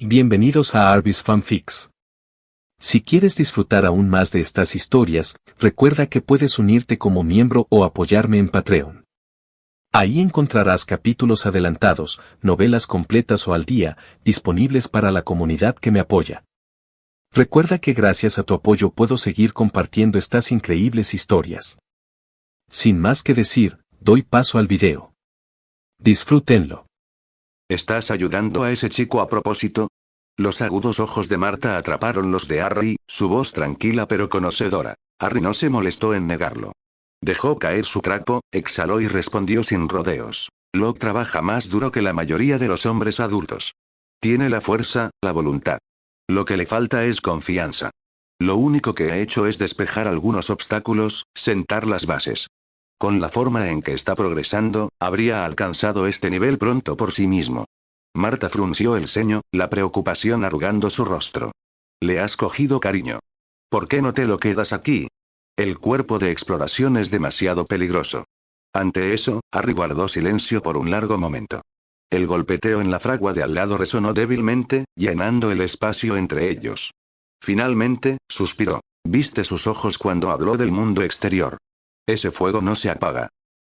Bienvenidos a Arbis Fanfics. Si quieres disfrutar aún más de estas historias, recuerda que puedes unirte como miembro o apoyarme en Patreon. Ahí encontrarás capítulos adelantados, novelas completas o al día, disponibles para la comunidad que me apoya. Recuerda que gracias a tu apoyo puedo seguir compartiendo estas increíbles historias. Sin más que decir, doy paso al video. Disfrútenlo. ¿Estás ayudando a ese chico a propósito? Los agudos ojos de Marta atraparon los de Harry, su voz tranquila pero conocedora. Harry no se molestó en negarlo. Dejó caer su trapo, exhaló y respondió sin rodeos. Locke trabaja más duro que la mayoría de los hombres adultos. Tiene la fuerza, la voluntad. Lo que le falta es confianza. Lo único que ha hecho es despejar algunos obstáculos, sentar las bases. Con la forma en que está progresando, habría alcanzado este nivel pronto por sí mismo. Marta frunció el ceño, la preocupación arrugando su rostro. Le has cogido cariño. ¿Por qué no te lo quedas aquí? El cuerpo de exploración es demasiado peligroso. Ante eso, Harry guardó silencio por un largo momento. El golpeteo en la fragua de al lado resonó débilmente, llenando el espacio entre ellos. Finalmente, suspiró. Viste sus ojos cuando habló del mundo exterior. Ese fuego no se apaga.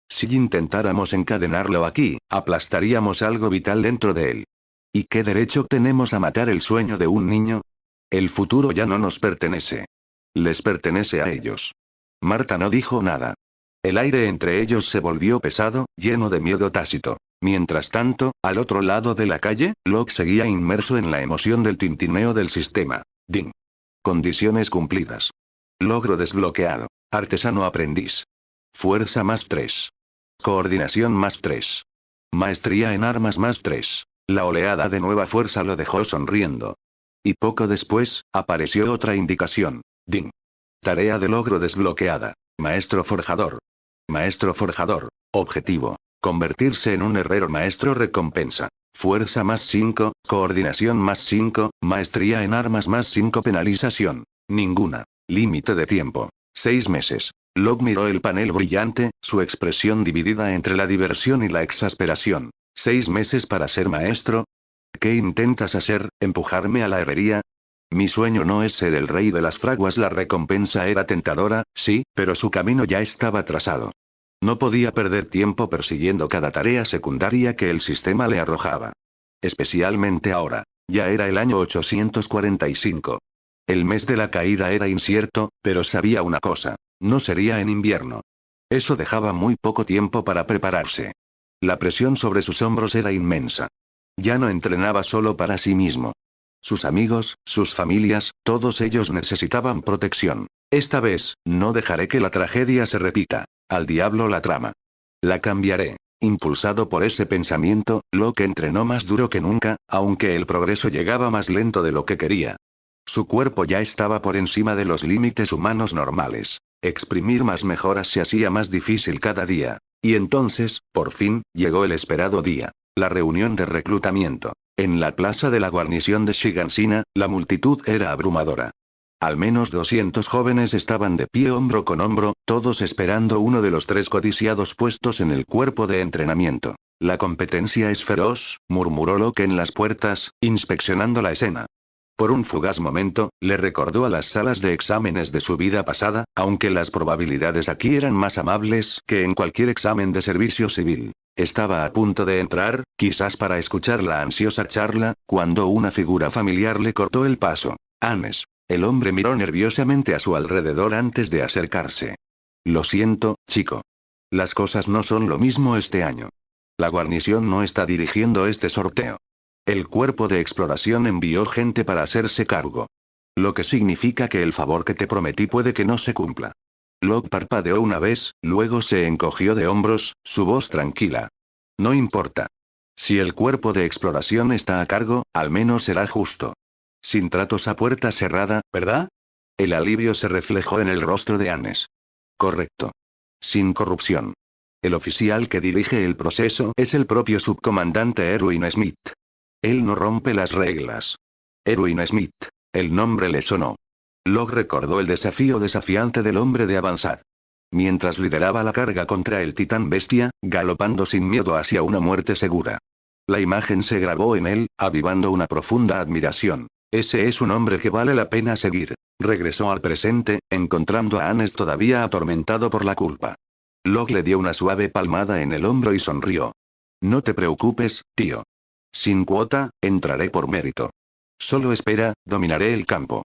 Si intentáramos encadenarlo aquí, aplastaríamos algo vital dentro de él. ¿Y qué derecho tenemos a matar el sueño de un niño? El futuro ya no nos pertenece. Les pertenece a ellos. Marta no dijo nada. El aire entre ellos se volvió pesado, lleno de miedo tácito. Mientras tanto, al otro lado de la calle, Locke seguía inmerso en la emoción del tintineo del sistema. Ding. Condiciones cumplidas. Logro desbloqueado. Artesano aprendiz. Fuerza más 3. Coordinación más 3. Maestría en armas más 3. La oleada de nueva fuerza lo dejó sonriendo. Y poco después, apareció otra indicación. Ding. Tarea de logro desbloqueada. Maestro forjador. Maestro forjador. Objetivo. Convertirse en un herrero maestro recompensa. Fuerza más 5, coordinación más 5, maestría en armas más 5 penalización. Ninguna. Límite de tiempo. 6 meses. Locke miró el panel brillante, su expresión dividida entre la diversión y la exasperación. 6 meses para ser maestro. ¿Qué intentas hacer, empujarme a la herrería? Mi sueño no es ser el rey de las fraguas. La recompensa era tentadora, sí, pero su camino ya estaba trazado. No podía perder tiempo persiguiendo cada tarea secundaria que el sistema le arrojaba. Especialmente ahora. Ya era el año 845. El mes de la caída era incierto, pero sabía una cosa. No sería en invierno. Eso dejaba muy poco tiempo para prepararse. La presión sobre sus hombros era inmensa. Ya no entrenaba solo para sí mismo. Sus amigos, sus familias, todos ellos necesitaban protección. Esta vez, no dejaré que la tragedia se repita. Al diablo la trama. La cambiaré. Impulsado por ese pensamiento, Locke entrenó más duro que nunca, aunque el progreso llegaba más lento de lo que quería. Su cuerpo ya estaba por encima de los límites humanos normales. Exprimir más mejoras se hacía más difícil cada día. Y entonces, por fin, llegó el esperado día. La reunión de reclutamiento. En la plaza de la guarnición de Shigansina, la multitud era abrumadora. Al menos 200 jóvenes estaban de pie hombro con hombro, todos esperando uno de los 3 codiciados puestos en el cuerpo de entrenamiento. La competencia es feroz, murmuró Locke en las puertas, inspeccionando la escena. Por un fugaz momento, le recordó a las salas de exámenes de su vida pasada, aunque las probabilidades aquí eran más amables que en cualquier examen de servicio civil. Estaba a punto de entrar, quizás para escuchar la ansiosa charla, cuando una figura familiar le cortó el paso. Hannes. El hombre miró nerviosamente a su alrededor antes de acercarse. Lo siento, chico. Las cosas no son lo mismo este año. La guarnición no está dirigiendo este sorteo. El cuerpo de exploración envió gente para hacerse cargo. Lo que significa que el favor que te prometí puede que no se cumpla. Locke parpadeó una vez, luego se encogió de hombros, su voz tranquila. No importa. Si el cuerpo de exploración está a cargo, al menos será justo. Sin tratos a puerta cerrada, ¿verdad? El alivio se reflejó en el rostro de Hannes. Correcto. Sin corrupción. El oficial que dirige el proceso es el propio subcomandante Erwin Smith. Él no rompe las reglas. Erwin Smith. El nombre le sonó. Locke recordó el desafío desafiante del hombre de Avansad. Mientras lideraba la carga contra el titán bestia, galopando sin miedo hacia una muerte segura. La imagen se grabó en él, avivando una profunda admiración. Ese es un hombre que vale la pena seguir. Regresó al presente, encontrando a Hannes todavía atormentado por la culpa. Locke le dio una suave palmada en el hombro y sonrió. No te preocupes, tío. Sin cuota, entraré por mérito. Solo espera, dominaré el campo.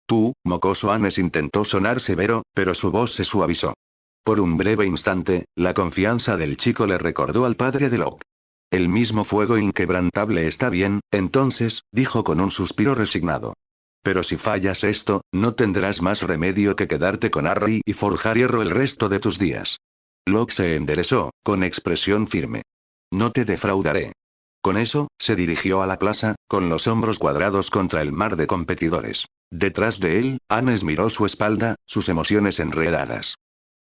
Tú, mocoso. Hannes intentó sonar severo, pero su voz se suavizó. Por un breve instante, la confianza del chico le recordó al padre de Locke. El mismo fuego inquebrantable está bien, entonces, dijo con un suspiro resignado. Pero si fallas esto, no tendrás más remedio que quedarte con Harry y forjar hierro el resto de tus días. Locke se enderezó, con expresión firme. No te defraudaré. Con eso, se dirigió a la plaza, con los hombros cuadrados contra el mar de competidores. Detrás de él, Hannes miró su espalda, sus emociones enredadas.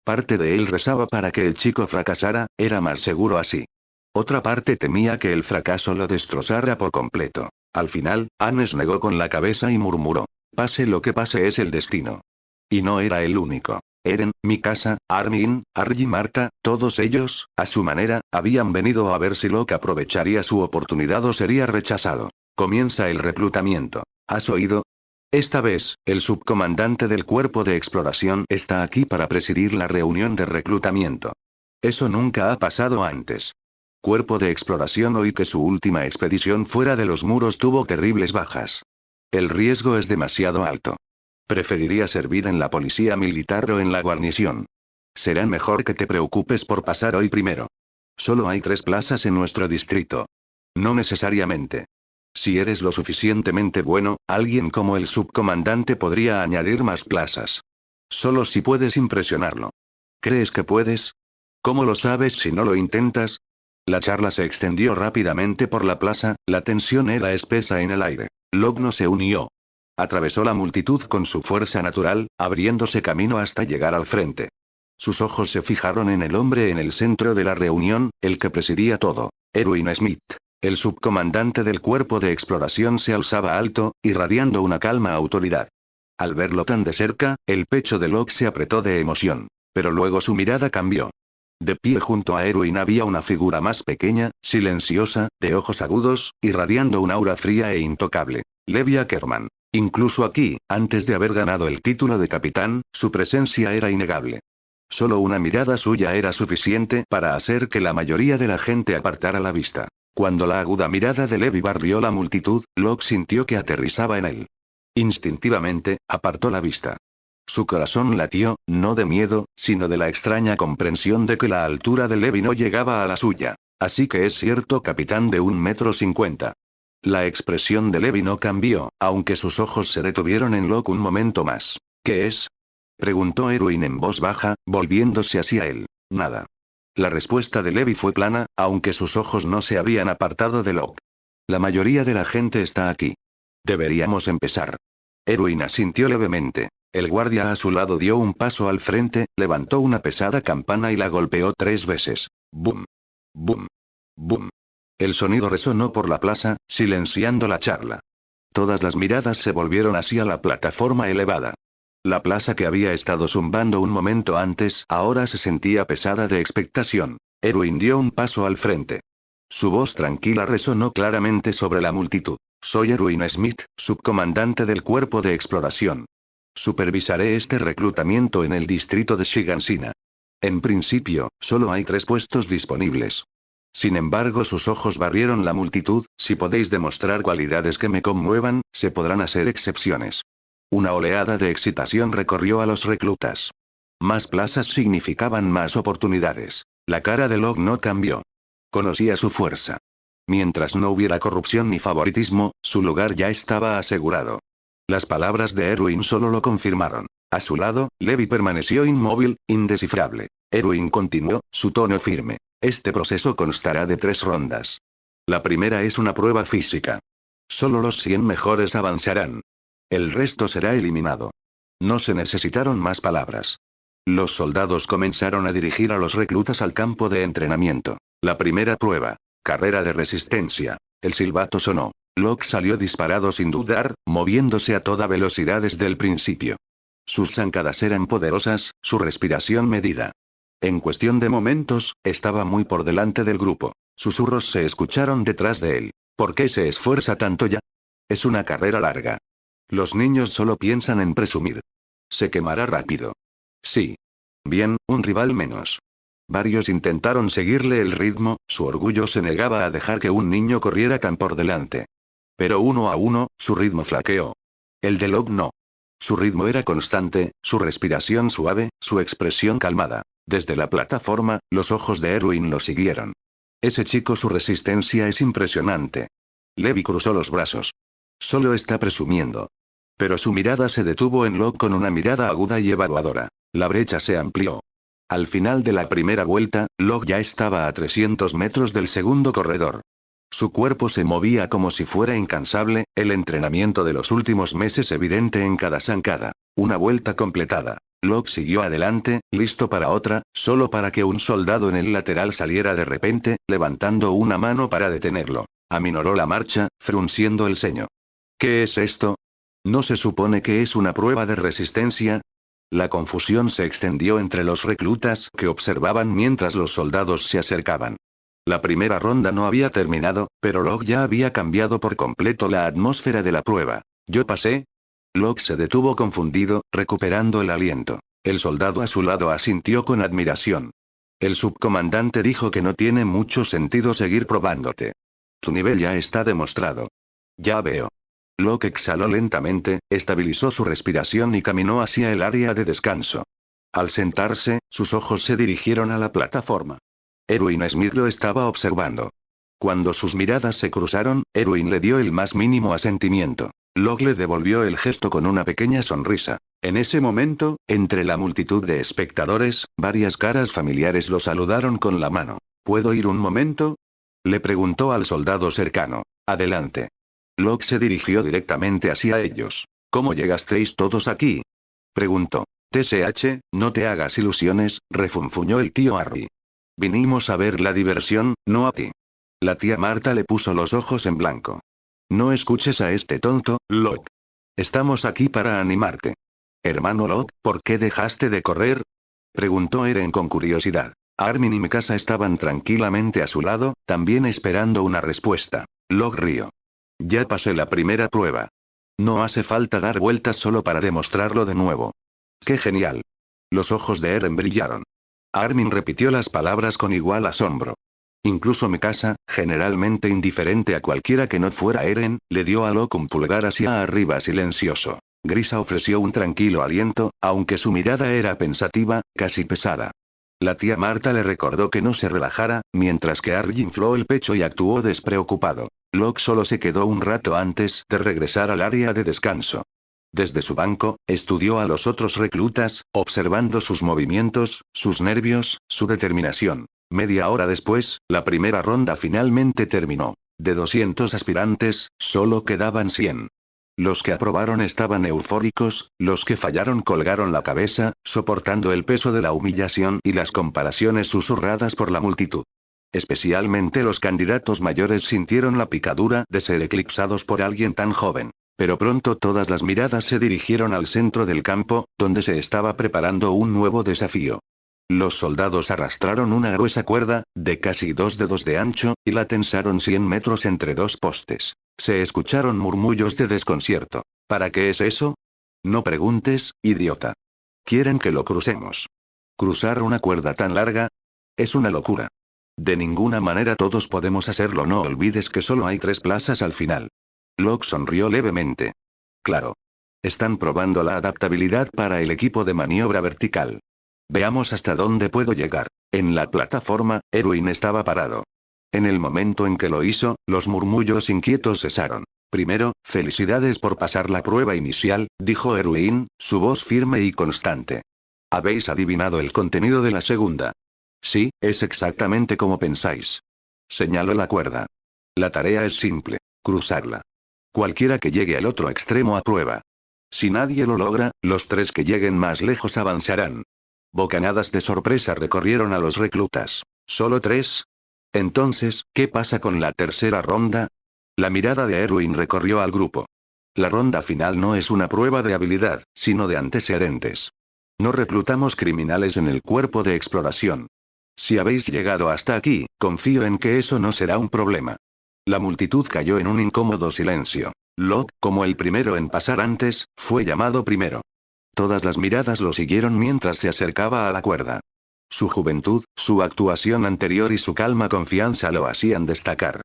Parte de él rezaba para que el chico fracasara, era más seguro así. Otra parte temía que el fracaso lo destrozara por completo. Al final, Hannes negó con la cabeza y murmuró. Pase lo que pase es el destino. Y no era el único. Eren, Mikasa, Armin, Harry y Marta, todos ellos, a su manera, habían venido a ver si Locke aprovecharía su oportunidad o sería rechazado. Comienza el reclutamiento. ¿Has oído? Esta vez, el subcomandante del cuerpo de exploración está aquí para presidir la reunión de reclutamiento. Eso nunca ha pasado antes. Cuerpo de exploración. Oí que su última expedición fuera de los muros tuvo terribles bajas. El riesgo es demasiado alto. Preferiría servir en la policía militar o en la guarnición. Será mejor que te preocupes por pasar hoy primero. Solo hay 3 plazas en nuestro distrito. No necesariamente. Si eres lo suficientemente bueno, alguien como el subcomandante podría añadir más plazas. Solo si puedes impresionarlo. ¿Crees que puedes? ¿Cómo lo sabes si no lo intentas? La charla se extendió rápidamente por la plaza, la tensión era espesa en el aire. Locke no se unió. Atravesó la multitud con su fuerza natural, abriéndose camino hasta llegar al frente. Sus ojos se fijaron en el hombre en el centro de la reunión, el que presidía todo, Erwin Smith. El subcomandante del cuerpo de exploración se alzaba alto, irradiando una calma autoridad. Al verlo tan de cerca, el pecho de Locke se apretó de emoción. Pero luego su mirada cambió. De pie junto a Erwin había una figura más pequeña, silenciosa, de ojos agudos, irradiando un aura fría e intocable. Levi Ackerman. Incluso aquí, antes de haber ganado el título de capitán, su presencia era innegable. Solo una mirada suya era suficiente para hacer que la mayoría de la gente apartara la vista. Cuando la aguda mirada de Levi barrió la multitud, Locke sintió que aterrizaba en él. Instintivamente, apartó la vista. Su corazón latió, no de miedo, sino de la extraña comprensión de que la altura de Levi no llegaba a la suya. Así que es cierto, capitán de 1,50 m. La expresión de Levi no cambió, aunque sus ojos se detuvieron en Locke un momento más. ¿Qué es? Preguntó Erwin en voz baja, volviéndose hacia él. Nada. La respuesta de Levi fue plana, aunque sus ojos no se habían apartado de Locke. La mayoría de la gente está aquí. Deberíamos empezar. Erwin asintió levemente. El guardia a su lado dio un paso al frente, levantó una pesada campana y la golpeó 3 veces. ¡Bum! ¡Bum! ¡Bum! El sonido resonó por la plaza, silenciando la charla. Todas las miradas se volvieron hacia la plataforma elevada. La plaza que había estado zumbando un momento antes ahora se sentía pesada de expectación. Erwin dio un paso al frente. Su voz tranquila resonó claramente sobre la multitud. Soy Erwin Smith, subcomandante del cuerpo de exploración. Supervisaré este reclutamiento en el distrito de Shigansina. En principio, solo hay 3 puestos disponibles. Sin embargo, sus ojos barrieron la multitud. Si podéis demostrar cualidades que me conmuevan, se podrán hacer excepciones. Una oleada de excitación recorrió a los reclutas. Más plazas significaban más oportunidades. La cara de Locke no cambió. Conocía su fuerza. Mientras no hubiera corrupción ni favoritismo, su lugar ya estaba asegurado. Las palabras de Erwin solo lo confirmaron. A su lado, Levi permaneció inmóvil, indescifrable. Erwin continuó, su tono firme. Este proceso constará de 3 rondas. La primera es una prueba física. Solo los 100 mejores avanzarán. El resto será eliminado. No se necesitaron más palabras. Los soldados comenzaron a dirigir a los reclutas al campo de entrenamiento. La primera prueba. Carrera de resistencia. El silbato sonó. Locke salió disparado sin dudar, moviéndose a toda velocidad desde el principio. Sus zancadas eran poderosas, su respiración medida. En cuestión de momentos, estaba muy por delante del grupo. Susurros se escucharon detrás de él. ¿Por qué se esfuerza tanto ya? Es una carrera larga. Los niños solo piensan en presumir. Se quemará rápido. Sí. Bien, un rival menos. Varios intentaron seguirle el ritmo, su orgullo se negaba a dejar que un niño corriera tan por delante. Pero uno a uno, su ritmo flaqueó. El de Locke no. Su ritmo era constante, su respiración suave, su expresión calmada. Desde la plataforma, los ojos de Erwin lo siguieron. Ese chico, su resistencia es impresionante. Levi cruzó los brazos. Solo está presumiendo. Pero su mirada se detuvo en Locke con una mirada aguda y evaluadora. La brecha se amplió. Al final de la primera vuelta, Locke ya estaba a 300 metros del segundo corredor. Su cuerpo se movía como si fuera incansable, el entrenamiento de los últimos meses evidente en cada zancada. Una vuelta completada. Locke siguió adelante, listo para otra, solo para que un soldado en el lateral saliera de repente, levantando una mano para detenerlo. Aminoró la marcha, frunciendo el ceño. ¿Qué es esto? ¿No se supone que es una prueba de resistencia? La confusión se extendió entre los reclutas que observaban mientras los soldados se acercaban. La primera ronda no había terminado, pero Locke ya había cambiado por completo la atmósfera de la prueba. ¿Yo pasé? Locke se detuvo confundido, recuperando el aliento. El soldado a su lado asintió con admiración. El subcomandante dijo que no tiene mucho sentido seguir probándote. Tu nivel ya está demostrado. Ya veo. Locke exhaló lentamente, estabilizó su respiración y caminó hacia el área de descanso. Al sentarse, sus ojos se dirigieron a la plataforma. Erwin Smith lo estaba observando. Cuando sus miradas se cruzaron, Erwin le dio el más mínimo asentimiento. Locke le devolvió el gesto con una pequeña sonrisa. En ese momento, entre la multitud de espectadores, varias caras familiares lo saludaron con la mano. ¿Puedo ir un momento? Le preguntó al soldado cercano. Adelante. Locke se dirigió directamente hacia ellos. ¿Cómo llegasteis todos aquí? Preguntó. TSH, no te hagas ilusiones, refunfuñó el tío Harry. Vinimos a ver la diversión, no a ti. La tía Marta le puso los ojos en blanco. No escuches a este tonto, Locke. Estamos aquí para animarte. Hermano Locke, ¿por qué dejaste de correr? Preguntó Eren con curiosidad. Armin y Mikasa estaban tranquilamente a su lado, también esperando una respuesta. Locke rió. Ya pasé la primera prueba. No hace falta dar vueltas solo para demostrarlo de nuevo. ¡Qué genial! Los ojos de Eren brillaron. Armin repitió las palabras con igual asombro. Incluso Mikasa, generalmente indiferente a cualquiera que no fuera Eren, le dio a Locke un pulgar hacia arriba silencioso. Grisa ofreció un tranquilo aliento, aunque su mirada era pensativa, casi pesada. La tía Marta le recordó que no se relajara, mientras que Harry infló el pecho y actuó despreocupado. Locke solo se quedó un rato antes de regresar al área de descanso. Desde su banco, estudió a los otros reclutas, observando sus movimientos, sus nervios, su determinación. Media hora después, la primera ronda finalmente terminó. De 200 aspirantes, solo quedaban 100. Los que aprobaron estaban eufóricos, los que fallaron colgaron la cabeza, soportando el peso de la humillación y las comparaciones susurradas por la multitud. Especialmente los candidatos mayores sintieron la picadura de ser eclipsados por alguien tan joven. Pero pronto todas las miradas se dirigieron al centro del campo, donde se estaba preparando un nuevo desafío. Los soldados arrastraron una gruesa cuerda, de casi 2 dedos de ancho, y la tensaron 100 metros entre dos postes. Se escucharon murmullos de desconcierto. ¿Para qué es eso? No preguntes, idiota. Quieren que lo crucemos. ¿Cruzar una cuerda tan larga? Es una locura. De ninguna manera todos podemos hacerlo, no olvides que solo hay 3 plazas al final. Locke sonrió levemente. Claro. Están probando la adaptabilidad para el equipo de maniobra vertical. Veamos hasta dónde puedo llegar. En la plataforma, Erwin estaba parado. En el momento en que lo hizo, los murmullos inquietos cesaron. Primero, felicidades por pasar la prueba inicial, dijo Erwin, su voz firme y constante. ¿Habéis adivinado el contenido de la segunda? Sí, es exactamente como pensáis. Señaló la cuerda. La tarea es simple. Cruzarla. Cualquiera que llegue al otro extremo aprueba. Si nadie lo logra, los 3 que lleguen más lejos avanzarán. Bocanadas de sorpresa recorrieron a los reclutas. ¿Solo 3? Entonces, ¿qué pasa con la tercera ronda? La mirada de Erwin recorrió al grupo. La ronda final no es una prueba de habilidad, sino de antecedentes. No reclutamos criminales en el cuerpo de exploración. Si habéis llegado hasta aquí, confío en que eso no será un problema. La multitud cayó en un incómodo silencio. Locke, como el primero en pasar antes, fue llamado primero. Todas las miradas lo siguieron mientras se acercaba a la cuerda. Su juventud, su actuación anterior y su calma confianza lo hacían destacar.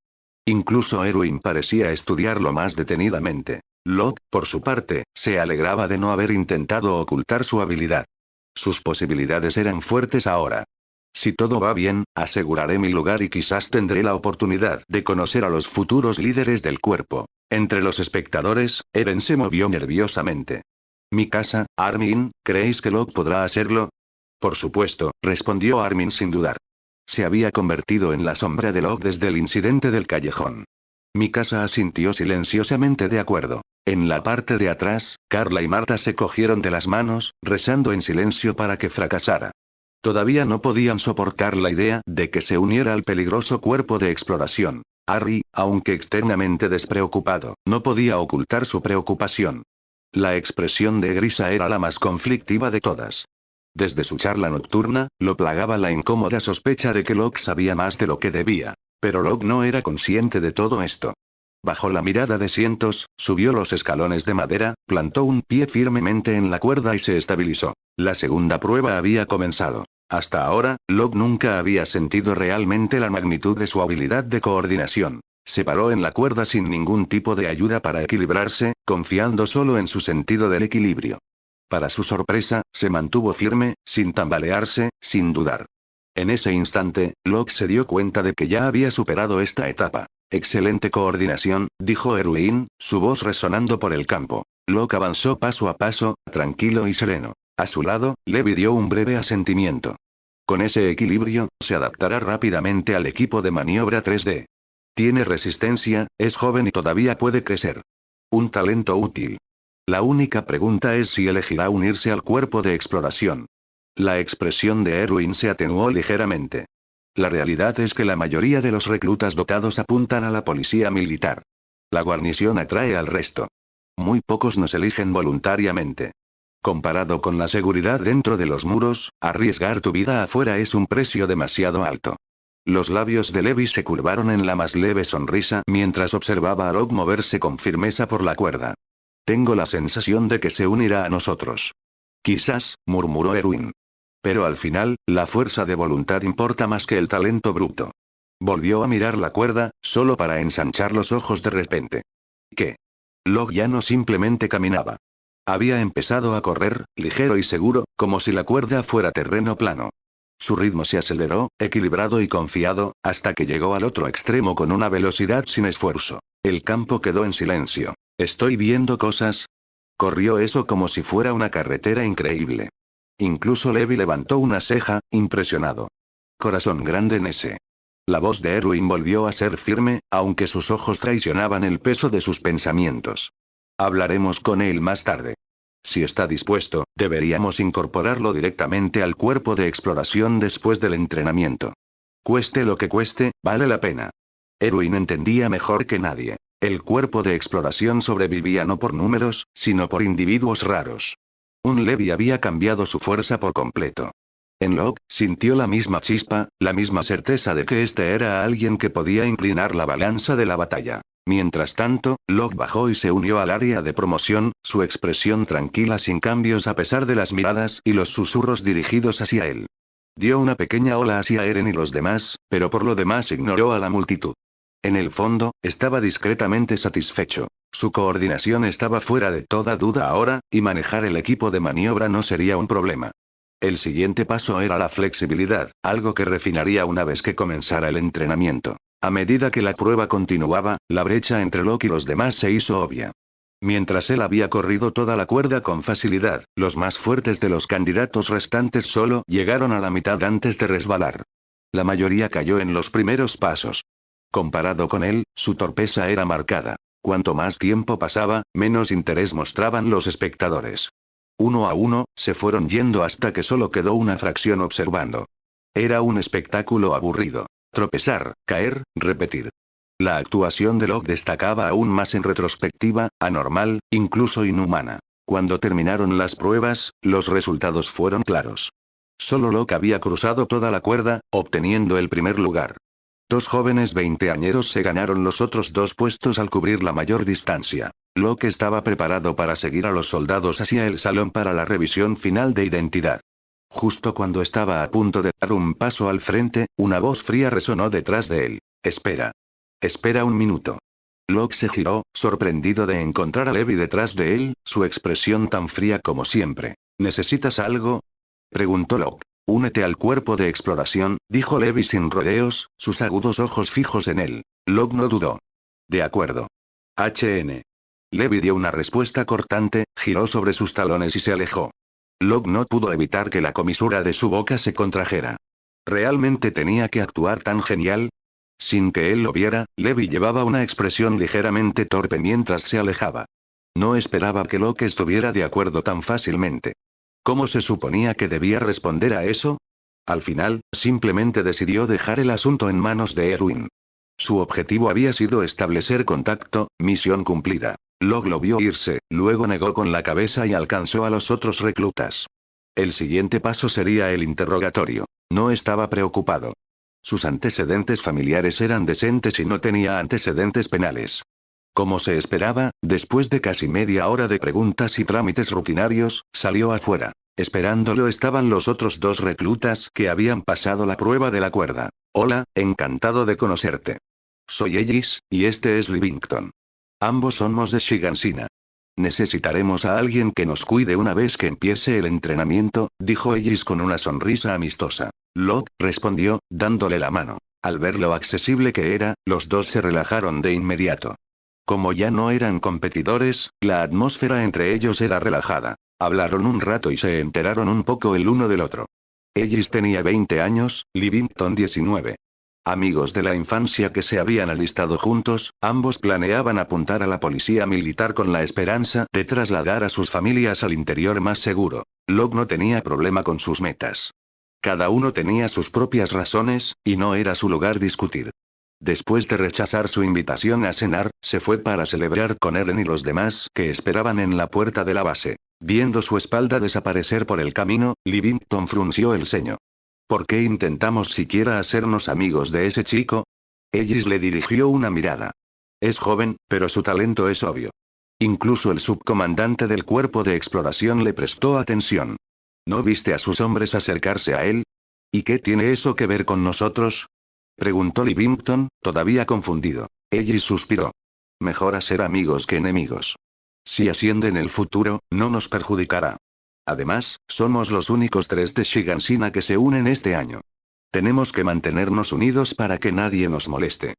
Incluso Erwin parecía estudiarlo más detenidamente. Locke, por su parte, se alegraba de no haber intentado ocultar su habilidad. Sus posibilidades eran fuertes ahora. Si todo va bien, aseguraré mi lugar y quizás tendré la oportunidad de conocer a los futuros líderes del cuerpo. Entre los espectadores, Eren se movió nerviosamente. Mi casa, Armin, ¿creéis que Locke podrá hacerlo? Por supuesto, respondió Armin sin dudar. Se había convertido en la sombra de Locke desde el incidente del callejón. Mikasa asintió silenciosamente de acuerdo. En la parte de atrás, Carla y Marta se cogieron de las manos, rezando en silencio para que fracasara. Todavía no podían soportar la idea de que se uniera al peligroso cuerpo de exploración. Harry, aunque externamente despreocupado, no podía ocultar su preocupación. La expresión de Grisa era la más conflictiva de todas. Desde su charla nocturna, lo plagaba la incómoda sospecha de que Locke sabía más de lo que debía. Pero Locke no era consciente de todo esto. Bajó la mirada de cientos, subió los escalones de madera, plantó un pie firmemente en la cuerda y se estabilizó. La segunda prueba había comenzado. Hasta ahora, Locke nunca había sentido realmente la magnitud de su habilidad de coordinación. Se paró en la cuerda sin ningún tipo de ayuda para equilibrarse, confiando solo en su sentido del equilibrio. Para su sorpresa, se mantuvo firme, sin tambalearse, sin dudar. En ese instante, Locke se dio cuenta de que ya había superado esta etapa. Excelente coordinación, dijo Erwin, su voz resonando por el campo. Locke avanzó paso a paso, tranquilo y sereno. A su lado, Levi dio un breve asentimiento. Con ese equilibrio, se adaptará rápidamente al equipo de maniobra 3D. Tiene resistencia, es joven y todavía puede crecer. Un talento útil. La única pregunta es si elegirá unirse al cuerpo de exploración. La expresión de Erwin se atenuó ligeramente. La realidad es que la mayoría de los reclutas dotados apuntan a la policía militar. La guarnición atrae al resto. Muy pocos nos eligen voluntariamente. Comparado con la seguridad dentro de los muros, arriesgar tu vida afuera es un precio demasiado alto. Los labios de Levi se curvaron en la más leve sonrisa mientras observaba a Locke moverse con firmeza por la cuerda. Tengo la sensación de que se unirá a nosotros. Quizás, murmuró Erwin. Pero al final, la fuerza de voluntad importa más que el talento bruto. Volvió a mirar la cuerda, solo para ensanchar los ojos de repente. ¿Qué? Locke ya no simplemente caminaba. Había empezado a correr, ligero y seguro, como si la cuerda fuera terreno plano. Su ritmo se aceleró, equilibrado y confiado, hasta que llegó al otro extremo con una velocidad sin esfuerzo. El campo quedó en silencio. ¿Estoy viendo cosas? Corrió eso como si fuera una carretera increíble. Incluso Levi levantó una ceja, impresionado. Corazón grande en ese. La voz de Erwin volvió a ser firme, aunque sus ojos traicionaban el peso de sus pensamientos. Hablaremos con él más tarde. Si está dispuesto, deberíamos incorporarlo directamente al cuerpo de exploración después del entrenamiento. Cueste lo que cueste, vale la pena. Erwin entendía mejor que nadie. El cuerpo de exploración sobrevivía no por números, sino por individuos raros. Un Levi había cambiado su fuerza por completo. En Locke, sintió la misma chispa, la misma certeza de que este era alguien que podía inclinar la balanza de la batalla. Mientras tanto, Locke bajó y se unió al área de promoción, su expresión tranquila sin cambios a pesar de las miradas y los susurros dirigidos hacia él. Dio una pequeña ola hacia Eren y los demás, pero por lo demás ignoró a la multitud. En el fondo, estaba discretamente satisfecho. Su coordinación estaba fuera de toda duda ahora, y manejar el equipo de maniobra no sería un problema. El siguiente paso era la flexibilidad, algo que refinaría una vez que comenzara el entrenamiento. A medida que la prueba continuaba, la brecha entre Locke y los demás se hizo obvia. Mientras él había corrido toda la cuerda con facilidad, los más fuertes de los candidatos restantes solo llegaron a la mitad antes de resbalar. La mayoría cayó en los primeros pasos. Comparado con él, su torpeza era marcada. Cuanto más tiempo pasaba, menos interés mostraban los espectadores. Uno a uno, se fueron yendo hasta que solo quedó una fracción observando. Era un espectáculo aburrido. Tropezar, caer, repetir. La actuación de Locke destacaba aún más en retrospectiva, anormal, incluso inhumana. Cuando terminaron las pruebas, los resultados fueron claros. Solo Locke había cruzado toda la cuerda, obteniendo el primer lugar. Dos jóvenes veinteañeros se ganaron los otros dos puestos al cubrir la mayor distancia. Locke estaba preparado para seguir a los soldados hacia el salón para la revisión final de identidad. Justo cuando estaba a punto de dar un paso al frente, una voz fría resonó detrás de él. Espera. Espera un minuto. Locke se giró, sorprendido de encontrar a Levi detrás de él, su expresión tan fría como siempre. ¿Necesitas algo?, preguntó Locke. Únete al cuerpo de exploración, dijo Levi sin rodeos, sus agudos ojos fijos en él. Locke no dudó. De acuerdo. HN. Levi dio una respuesta cortante, giró sobre sus talones y se alejó. Locke no pudo evitar que la comisura de su boca se contrajera. ¿Realmente tenía que actuar tan genial? Sin que él lo viera, Levi llevaba una expresión ligeramente torpe mientras se alejaba. No esperaba que Locke estuviera de acuerdo tan fácilmente. ¿Cómo se suponía que debía responder a eso? Al final, simplemente decidió dejar el asunto en manos de Erwin. Su objetivo había sido establecer contacto, misión cumplida. Locke lo vio irse, luego negó con la cabeza y alcanzó a los otros reclutas. El siguiente paso sería el interrogatorio. No estaba preocupado. Sus antecedentes familiares eran decentes y no tenía antecedentes penales. Como se esperaba, después de casi media hora de preguntas y trámites rutinarios, salió afuera. Esperándolo estaban los otros dos reclutas que habían pasado la prueba de la cuerda. Hola, encantado de conocerte. Soy Ellis, y este es Livington. Ambos somos de Shigansina. Necesitaremos a alguien que nos cuide una vez que empiece el entrenamiento, dijo Ellis con una sonrisa amistosa. Locke respondió, dándole la mano. Al ver lo accesible que era, los dos se relajaron de inmediato. Como ya no eran competidores, la atmósfera entre ellos era relajada. Hablaron un rato y se enteraron un poco el uno del otro. Ellis tenía 20 años, Livington 19. Amigos de la infancia que se habían alistado juntos, ambos planeaban apuntar a la policía militar con la esperanza de trasladar a sus familias al interior más seguro. Locke no tenía problema con sus metas. Cada uno tenía sus propias razones, y no era su lugar discutir. Después de rechazar su invitación a cenar, se fue para celebrar con Eren y los demás que esperaban en la puerta de la base. Viendo su espalda desaparecer por el camino, Livington frunció el ceño. ¿Por qué intentamos siquiera hacernos amigos de ese chico? Ellis le dirigió una mirada. Es joven, pero su talento es obvio. Incluso el subcomandante del cuerpo de exploración le prestó atención. ¿No viste a sus hombres acercarse a él? ¿Y qué tiene eso que ver con nosotros?, preguntó Livington, todavía confundido. Ellis suspiró. Mejor ser amigos que enemigos. Si asciende en el futuro, no nos perjudicará. Además, somos los únicos 3 de Shigansina que se unen este año. Tenemos que mantenernos unidos para que nadie nos moleste.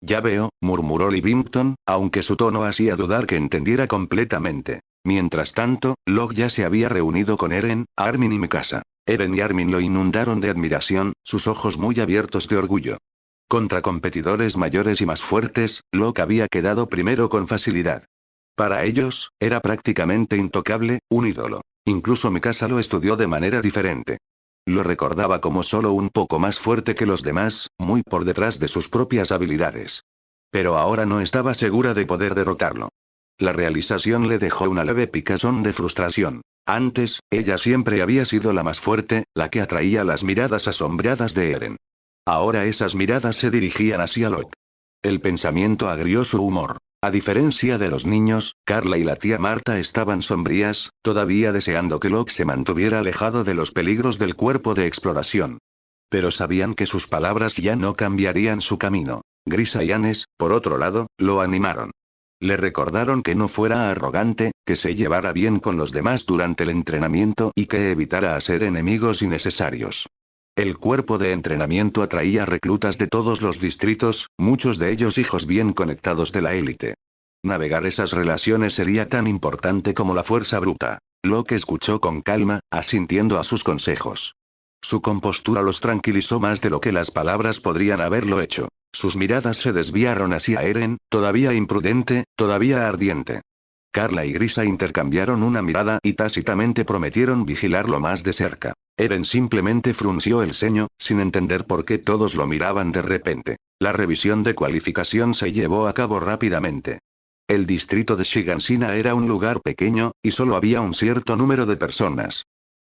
Ya veo, murmuró Livington, aunque su tono hacía dudar que entendiera completamente. Mientras tanto, Locke ya se había reunido con Eren, Armin y Mikasa. Eren y Armin lo inundaron de admiración, sus ojos muy abiertos de orgullo. Contra competidores mayores y más fuertes, Locke había quedado primero con facilidad. Para ellos, era prácticamente intocable, un ídolo. Incluso Mikasa lo estudió de manera diferente. Lo recordaba como solo un poco más fuerte que los demás, muy por detrás de sus propias habilidades. Pero ahora no estaba segura de poder derrotarlo. La realización le dejó una leve picazón de frustración. Antes, ella siempre había sido la más fuerte, la que atraía las miradas asombradas de Eren. Ahora esas miradas se dirigían hacia Locke. El pensamiento agrió su humor. A diferencia de los niños, Carla y la tía Marta estaban sombrías, todavía deseando que Locke se mantuviera alejado de los peligros del cuerpo de exploración. Pero sabían que sus palabras ya no cambiarían su camino. Grisa y Anes, por otro lado, lo animaron. Le recordaron que no fuera arrogante, que se llevara bien con los demás durante el entrenamiento y que evitara hacer enemigos innecesarios. El cuerpo de entrenamiento atraía reclutas de todos los distritos, muchos de ellos hijos bien conectados de la élite. Navegar esas relaciones sería tan importante como la fuerza bruta. Locke escuchó con calma, asintiendo a sus consejos. Su compostura los tranquilizó más de lo que las palabras podrían haberlo hecho. Sus miradas se desviaron hacia Eren, todavía imprudente, todavía ardiente. Carla y Grisa intercambiaron una mirada y tácitamente prometieron vigilarlo más de cerca. Eren simplemente frunció el ceño, sin entender por qué todos lo miraban de repente. La revisión de cualificación se llevó a cabo rápidamente. El distrito de Shigansina era un lugar pequeño, y solo había un cierto número de personas.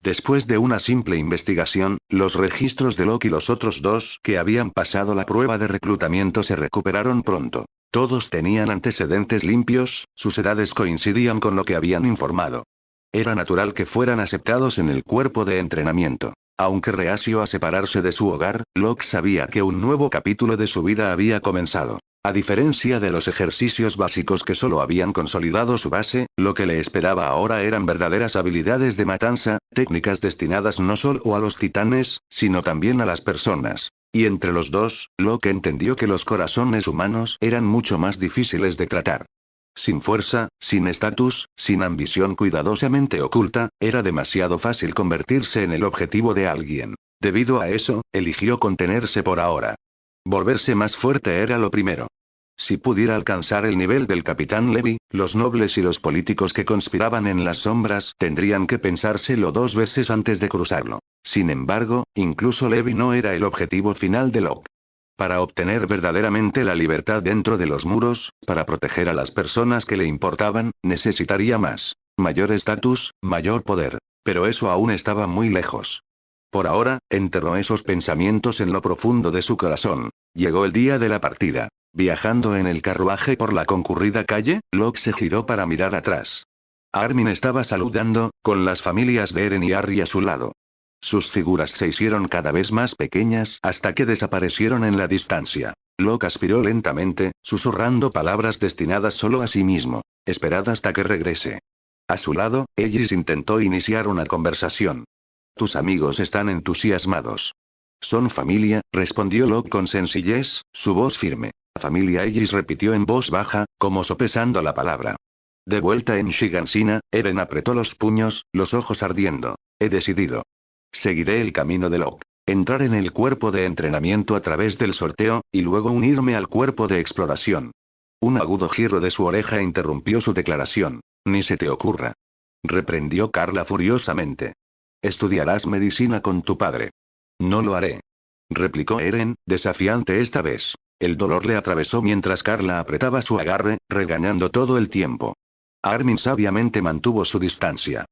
Después de una simple investigación, los registros de Locke y los otros dos que habían pasado la prueba de reclutamiento se recuperaron pronto. Todos tenían antecedentes limpios, sus edades coincidían con lo que habían informado. Era natural que fueran aceptados en el cuerpo de entrenamiento. Aunque reacio a separarse de su hogar, Locke sabía que un nuevo capítulo de su vida había comenzado. A diferencia de los ejercicios básicos que solo habían consolidado su base, lo que le esperaba ahora eran verdaderas habilidades de matanza, técnicas destinadas no solo a los titanes, sino también a las personas. Y entre los dos, Locke entendió que los corazones humanos eran mucho más difíciles de tratar. Sin fuerza, sin estatus, sin ambición cuidadosamente oculta, era demasiado fácil convertirse en el objetivo de alguien. Debido a eso, eligió contenerse por ahora. Volverse más fuerte era lo primero. Si pudiera alcanzar el nivel del Capitán Levy, los nobles y los políticos que conspiraban en las sombras tendrían que pensárselo 2 veces antes de cruzarlo. Sin embargo, incluso Levy no era el objetivo final de Locke. Para obtener verdaderamente la libertad dentro de los muros, para proteger a las personas que le importaban, necesitaría más. Mayor estatus, mayor poder. Pero eso aún estaba muy lejos. Por ahora, enterró esos pensamientos en lo profundo de su corazón. Llegó el día de la partida. Viajando en el carruaje por la concurrida calle, Locke se giró para mirar atrás. Armin estaba saludando, con las familias de Eren y Harry a su lado. Sus figuras se hicieron cada vez más pequeñas hasta que desaparecieron en la distancia. Locke aspiró lentamente, susurrando palabras destinadas solo a sí mismo. Esperad hasta que regrese. A su lado, Ellis intentó iniciar una conversación. Tus amigos están entusiasmados. Son familia, respondió Locke con sencillez, su voz firme. La familia Ellis repitió en voz baja, como sopesando la palabra. De vuelta en Shigansina, Eren apretó los puños, los ojos ardiendo. He decidido. Seguiré el camino de Locke. Entrar en el cuerpo de entrenamiento a través del sorteo, y luego unirme al cuerpo de exploración. Un agudo giro de su oreja interrumpió su declaración. Ni se te ocurra. Reprendió Carla furiosamente. Estudiarás medicina con tu padre. No lo haré. Replicó Eren, desafiante esta vez. El dolor le atravesó mientras Carla apretaba su agarre, regañando todo el tiempo. Armin sabiamente mantuvo su distancia.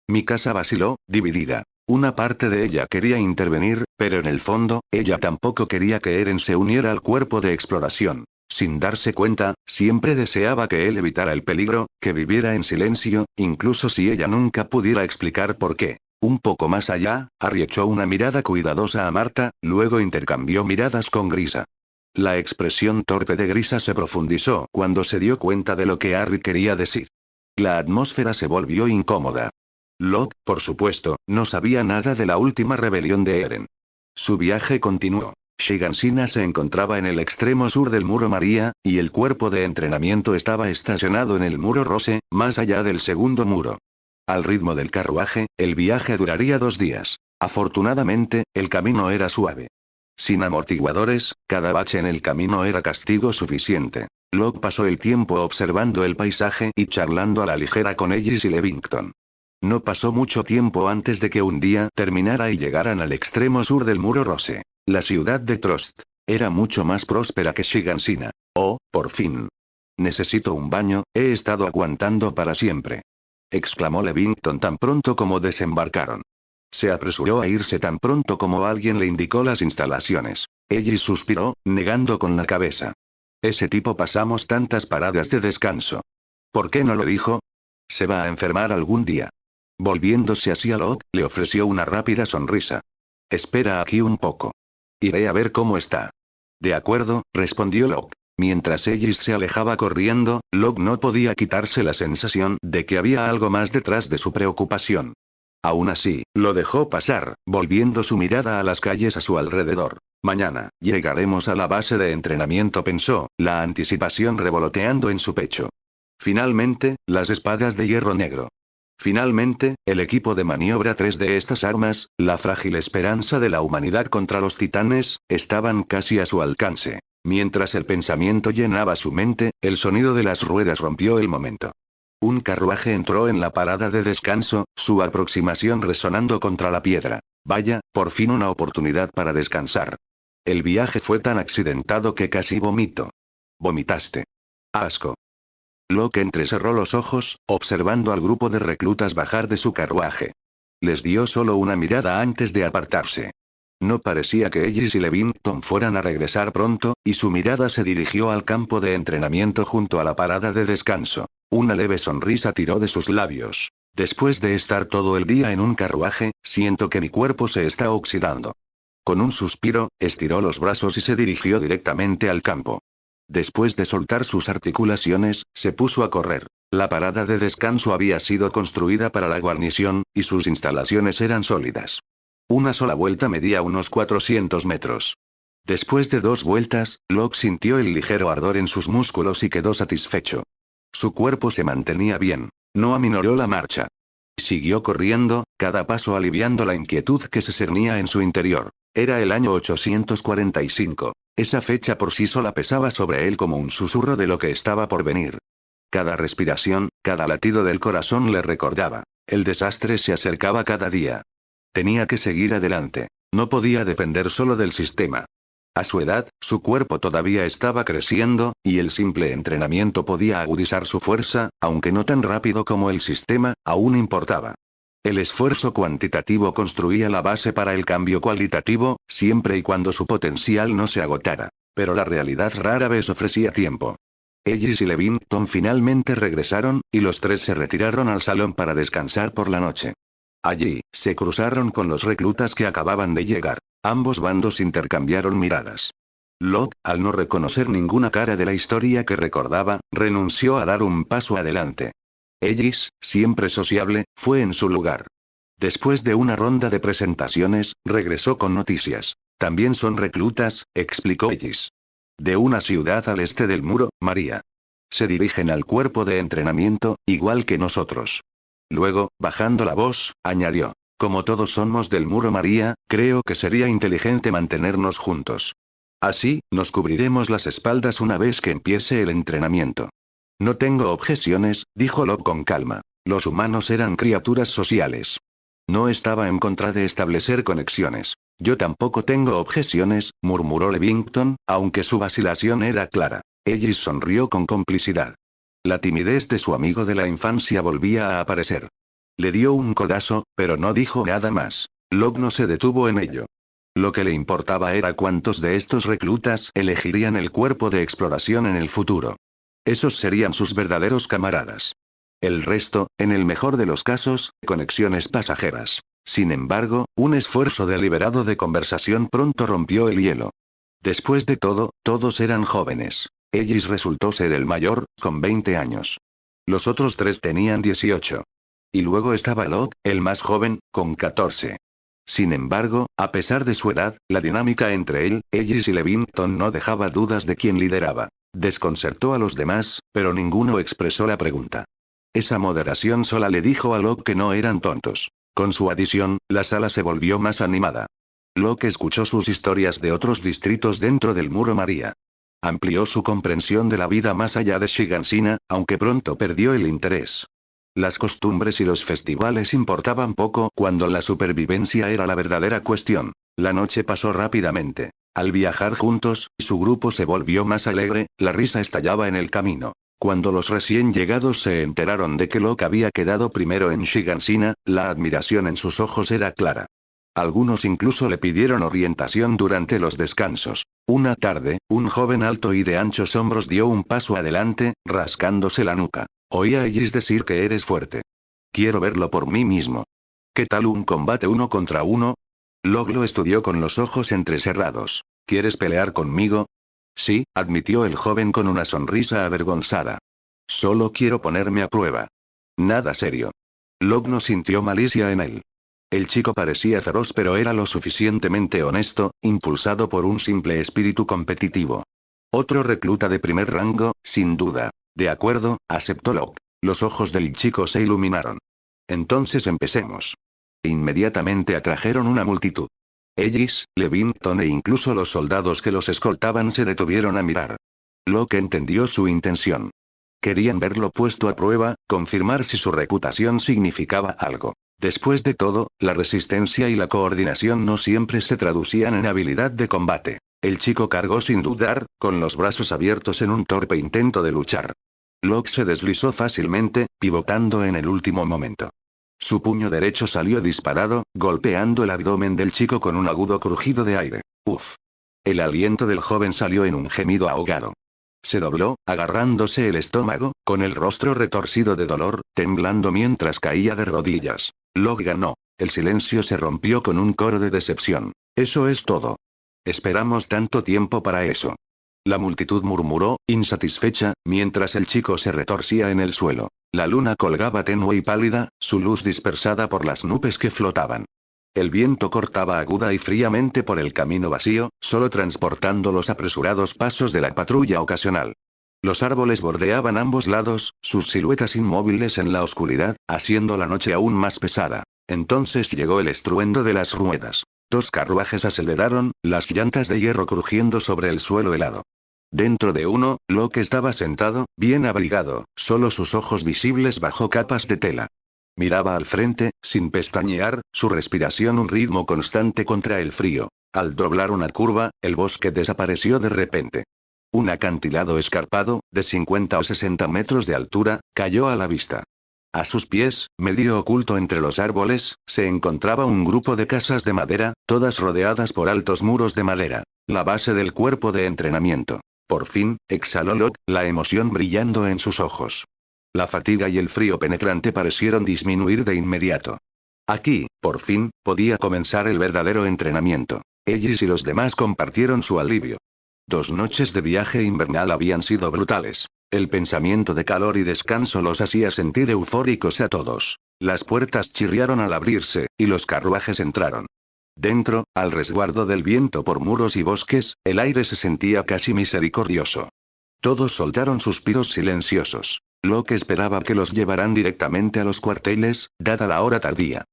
Mikasa vaciló, dividida. Una parte de ella quería intervenir, pero en el fondo, ella tampoco quería que Eren se uniera al cuerpo de exploración. Sin darse cuenta, siempre deseaba que él evitara el peligro, que viviera en silencio, incluso si ella nunca pudiera explicar por qué. Un poco más allá, Harry echó una mirada cuidadosa a Marta, luego intercambió miradas con Grisa. La expresión torpe de Grisa se profundizó cuando se dio cuenta de lo que Harry quería decir. La atmósfera se volvió incómoda. Locke, por supuesto, no sabía nada de la última rebelión de Eren. Su viaje continuó. Shigansina se encontraba en el extremo sur del muro María, y el cuerpo de entrenamiento estaba estacionado en el muro Rose, más allá del segundo muro. Al ritmo del carruaje, el viaje duraría 2 días. Afortunadamente, el camino era suave. Sin amortiguadores, cada bache en el camino era castigo suficiente. Locke pasó el tiempo observando el paisaje y charlando a la ligera con Ellis y Levington. No pasó mucho tiempo antes de que un día terminara y llegaran al extremo sur del muro Rose. La ciudad de Trost era mucho más próspera que Shigansina. Oh, por fin. Necesito un baño, he estado aguantando para siempre. Exclamó Levington tan pronto como desembarcaron. Se apresuró a irse tan pronto como alguien le indicó las instalaciones. Ellis suspiró, negando con la cabeza. Ese tipo pasamos tantas paradas de descanso. ¿Por qué no lo dijo? Se va a enfermar algún día. Volviéndose hacia Locke, le ofreció una rápida sonrisa. Espera aquí un poco. Iré a ver cómo está. De acuerdo, respondió Locke. Mientras Ellis se alejaba corriendo, Locke no podía quitarse la sensación de que había algo más detrás de su preocupación. Aún así, lo dejó pasar, volviendo su mirada a las calles a su alrededor. Mañana, llegaremos a la base de entrenamiento, pensó, la anticipación revoloteando en su pecho. Finalmente, las espadas de hierro negro. Finalmente, el equipo de maniobra 3 de estas armas, la frágil esperanza de la humanidad contra los titanes, estaban casi a su alcance. Mientras el pensamiento llenaba su mente, el sonido de las ruedas rompió el momento. Un carruaje entró en la parada de descanso, su aproximación resonando contra la piedra. Vaya, por fin una oportunidad para descansar. El viaje fue tan accidentado que casi vomito. Vomitaste. Asco. Locke entrecerró los ojos, observando al grupo de reclutas bajar de su carruaje. Les dio solo una mirada antes de apartarse. No parecía que Ellis y Levington fueran a regresar pronto, y su mirada se dirigió al campo de entrenamiento junto a la parada de descanso. Una leve sonrisa tiró de sus labios. Después de estar todo el día en un carruaje, siento que mi cuerpo se está oxidando. Con un suspiro, estiró los brazos y se dirigió directamente al campo. Después de soltar sus articulaciones, se puso a correr. La parada de descanso había sido construida para la guarnición, y sus instalaciones eran sólidas. Una sola vuelta medía unos 400 metros. Después de 2 vueltas, Locke sintió el ligero ardor en sus músculos y quedó satisfecho. Su cuerpo se mantenía bien. No aminoró la marcha. Siguió corriendo, cada paso aliviando la inquietud que se cernía en su interior. Era el año 845. Esa fecha por sí sola pesaba sobre él como un susurro de lo que estaba por venir. Cada respiración, cada latido del corazón le recordaba. El desastre se acercaba cada día. Tenía que seguir adelante. No podía depender solo del sistema. A su edad, su cuerpo todavía estaba creciendo, y el simple entrenamiento podía agudizar su fuerza, aunque no tan rápido como el sistema, aún importaba. El esfuerzo cuantitativo construía la base para el cambio cualitativo, siempre y cuando su potencial no se agotara. Pero la realidad rara vez ofrecía tiempo. Ellis y Levington finalmente regresaron, y los 3 se retiraron al salón para descansar por la noche. Allí, se cruzaron con los reclutas que acababan de llegar. Ambos bandos intercambiaron miradas. Locke, al no reconocer ninguna cara de la historia que recordaba, renunció a dar un paso adelante. Ellis, siempre sociable, fue en su lugar. Después de una ronda de presentaciones, regresó con noticias. También son reclutas, explicó Ellis. De una ciudad al este del muro, María. Se dirigen al cuerpo de entrenamiento, igual que nosotros. Luego, bajando la voz, añadió. Como todos somos del muro María, creo que sería inteligente mantenernos juntos. Así, nos cubriremos las espaldas una vez que empiece el entrenamiento. No tengo objeciones, dijo Locke con calma. Los humanos eran criaturas sociales. No estaba en contra de establecer conexiones. Yo tampoco tengo objeciones, murmuró Levington, aunque su vacilación era clara. Ellis sonrió con complicidad. La timidez de su amigo de la infancia volvía a aparecer. Le dio un codazo, pero no dijo nada más. Locke no se detuvo en ello. Lo que le importaba era cuántos de estos reclutas elegirían el cuerpo de exploración en el futuro. Esos serían sus verdaderos camaradas. El resto, en el mejor de los casos, conexiones pasajeras. Sin embargo, un esfuerzo deliberado de conversación pronto rompió el hielo. Después de todo, todos eran jóvenes. Ellis resultó ser el mayor, con 20 años. Los otros 3 tenían 18. Y luego estaba Locke, el más joven, con 14. Sin embargo, a pesar de su edad, la dinámica entre él, Ellis y Levington no dejaba dudas de quién lideraba. Desconcertó a los demás, pero ninguno expresó la pregunta. Esa moderación sola le dijo a Locke que no eran tontos. Con su adición, la sala se volvió más animada. Locke escuchó sus historias de otros distritos dentro del muro María. Amplió su comprensión de la vida más allá de Shigansina, aunque pronto perdió el interés. Las costumbres y los festivales importaban poco cuando la supervivencia era la verdadera cuestión. La noche pasó rápidamente. Al viajar juntos, su grupo se volvió más alegre, la risa estallaba en el camino. Cuando los recién llegados se enteraron de que Locke había quedado primero en Shigansina, la admiración en sus ojos era clara. Algunos incluso le pidieron orientación durante los descansos. Una tarde, un joven alto y de anchos hombros dio un paso adelante, rascándose la nuca. Oí a Ellis decir que eres fuerte. Quiero verlo por mí mismo. ¿Qué tal un combate 1 contra 1? Locke lo estudió con los ojos entrecerrados. ¿Quieres pelear conmigo? Sí, admitió el joven con una sonrisa avergonzada. Solo quiero ponerme a prueba. Nada serio. Locke no sintió malicia en él. El chico parecía feroz pero era lo suficientemente honesto, impulsado por un simple espíritu competitivo. Otro recluta de primer rango, sin duda. De acuerdo, aceptó Locke. Los ojos del chico se iluminaron. Entonces empecemos. Inmediatamente atrajeron una multitud. Ellis, Levington e incluso los soldados que los escoltaban se detuvieron a mirar. Locke entendió su intención. Querían verlo puesto a prueba, confirmar si su reputación significaba algo. Después de todo, la resistencia y la coordinación no siempre se traducían en habilidad de combate. El chico cargó sin dudar, con los brazos abiertos en un torpe intento de luchar. Locke se deslizó fácilmente, pivotando en el último momento. Su puño derecho salió disparado, golpeando el abdomen del chico con un agudo crujido de aire. Uf. El aliento del joven salió en un gemido ahogado. Se dobló, agarrándose el estómago, con el rostro retorcido de dolor, temblando mientras caía de rodillas. Locke ganó. El silencio se rompió con un coro de decepción. Eso es todo. Esperamos tanto tiempo para eso. La multitud murmuró, insatisfecha, mientras el chico se retorcía en el suelo. La luna colgaba tenue y pálida, su luz dispersada por las nubes que flotaban. El viento cortaba aguda y fríamente por el camino vacío, solo transportando los apresurados pasos de la patrulla ocasional. Los árboles bordeaban ambos lados, sus siluetas inmóviles en la oscuridad, haciendo la noche aún más pesada. Entonces llegó el estruendo de las ruedas. Dos carruajes aceleraron, las llantas de hierro crujiendo sobre el suelo helado. Dentro de uno, Locke estaba sentado, bien abrigado, solo sus ojos visibles bajo capas de tela. Miraba al frente, sin pestañear, su respiración un ritmo constante contra el frío. Al doblar una curva, el bosque desapareció de repente. Un acantilado escarpado, de 50 o 60 metros de altura, cayó a la vista. A sus pies, medio oculto entre los árboles, se encontraba un grupo de casas de madera, todas rodeadas por altos muros de madera. La base del cuerpo de entrenamiento. Por fin, exhaló Locke, la emoción brillando en sus ojos. La fatiga y el frío penetrante parecieron disminuir de inmediato. Aquí, por fin, podía comenzar el verdadero entrenamiento. Ellos y los demás compartieron su alivio. 2 noches de viaje invernal habían sido brutales. El pensamiento de calor y descanso los hacía sentir eufóricos a todos. Las puertas chirriaron al abrirse, y los carruajes entraron. Dentro, al resguardo del viento por muros y bosques, el aire se sentía casi misericordioso. Todos soltaron suspiros silenciosos. Locke esperaba que los llevaran directamente a los cuarteles, dada la hora tardía.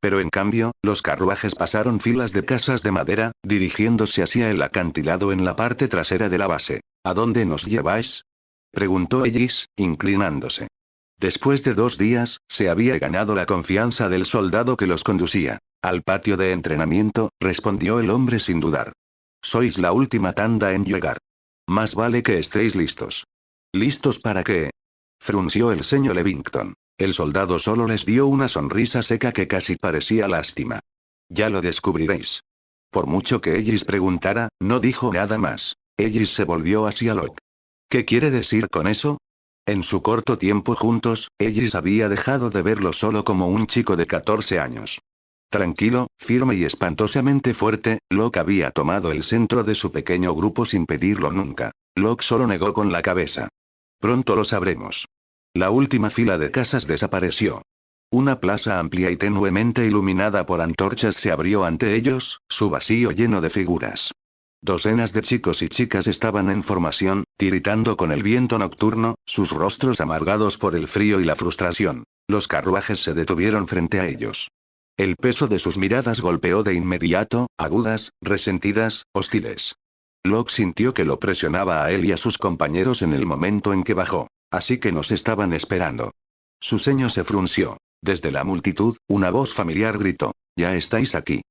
Pero en cambio, los carruajes pasaron filas de casas de madera, dirigiéndose hacia el acantilado en la parte trasera de la base. ¿A dónde nos lleváis?, preguntó Ellis, inclinándose. Después de 2 días, se había ganado la confianza del soldado que los conducía. Al patio de entrenamiento, respondió el hombre sin dudar. Sois la última tanda en llegar. Más vale que estéis listos. ¿Listos para qué?, frunció el ceño Levington. El soldado solo les dio una sonrisa seca que casi parecía lástima. Ya lo descubriréis. Por mucho que Ellis preguntara, no dijo nada más. Ellis se volvió hacia Locke. ¿Qué quiere decir con eso? En su corto tiempo juntos, Ellis había dejado de verlo solo como un chico de 14 años. Tranquilo, firme y espantosamente fuerte, Locke había tomado el centro de su pequeño grupo sin pedirlo nunca. Locke solo negó con la cabeza. Pronto lo sabremos. La última fila de casas desapareció. Una plaza amplia y tenuemente iluminada por antorchas se abrió ante ellos, su vacío lleno de figuras. Docenas de chicos y chicas estaban en formación, tiritando con el viento nocturno, sus rostros amargados por el frío y la frustración. Los carruajes se detuvieron frente a ellos. El peso de sus miradas golpeó de inmediato, agudas, resentidas, hostiles. Locke sintió que lo presionaba a él y a sus compañeros en el momento en que bajó. Así que nos estaban esperando. Su ceño se frunció. Desde la multitud, una voz familiar gritó. Ya estáis aquí.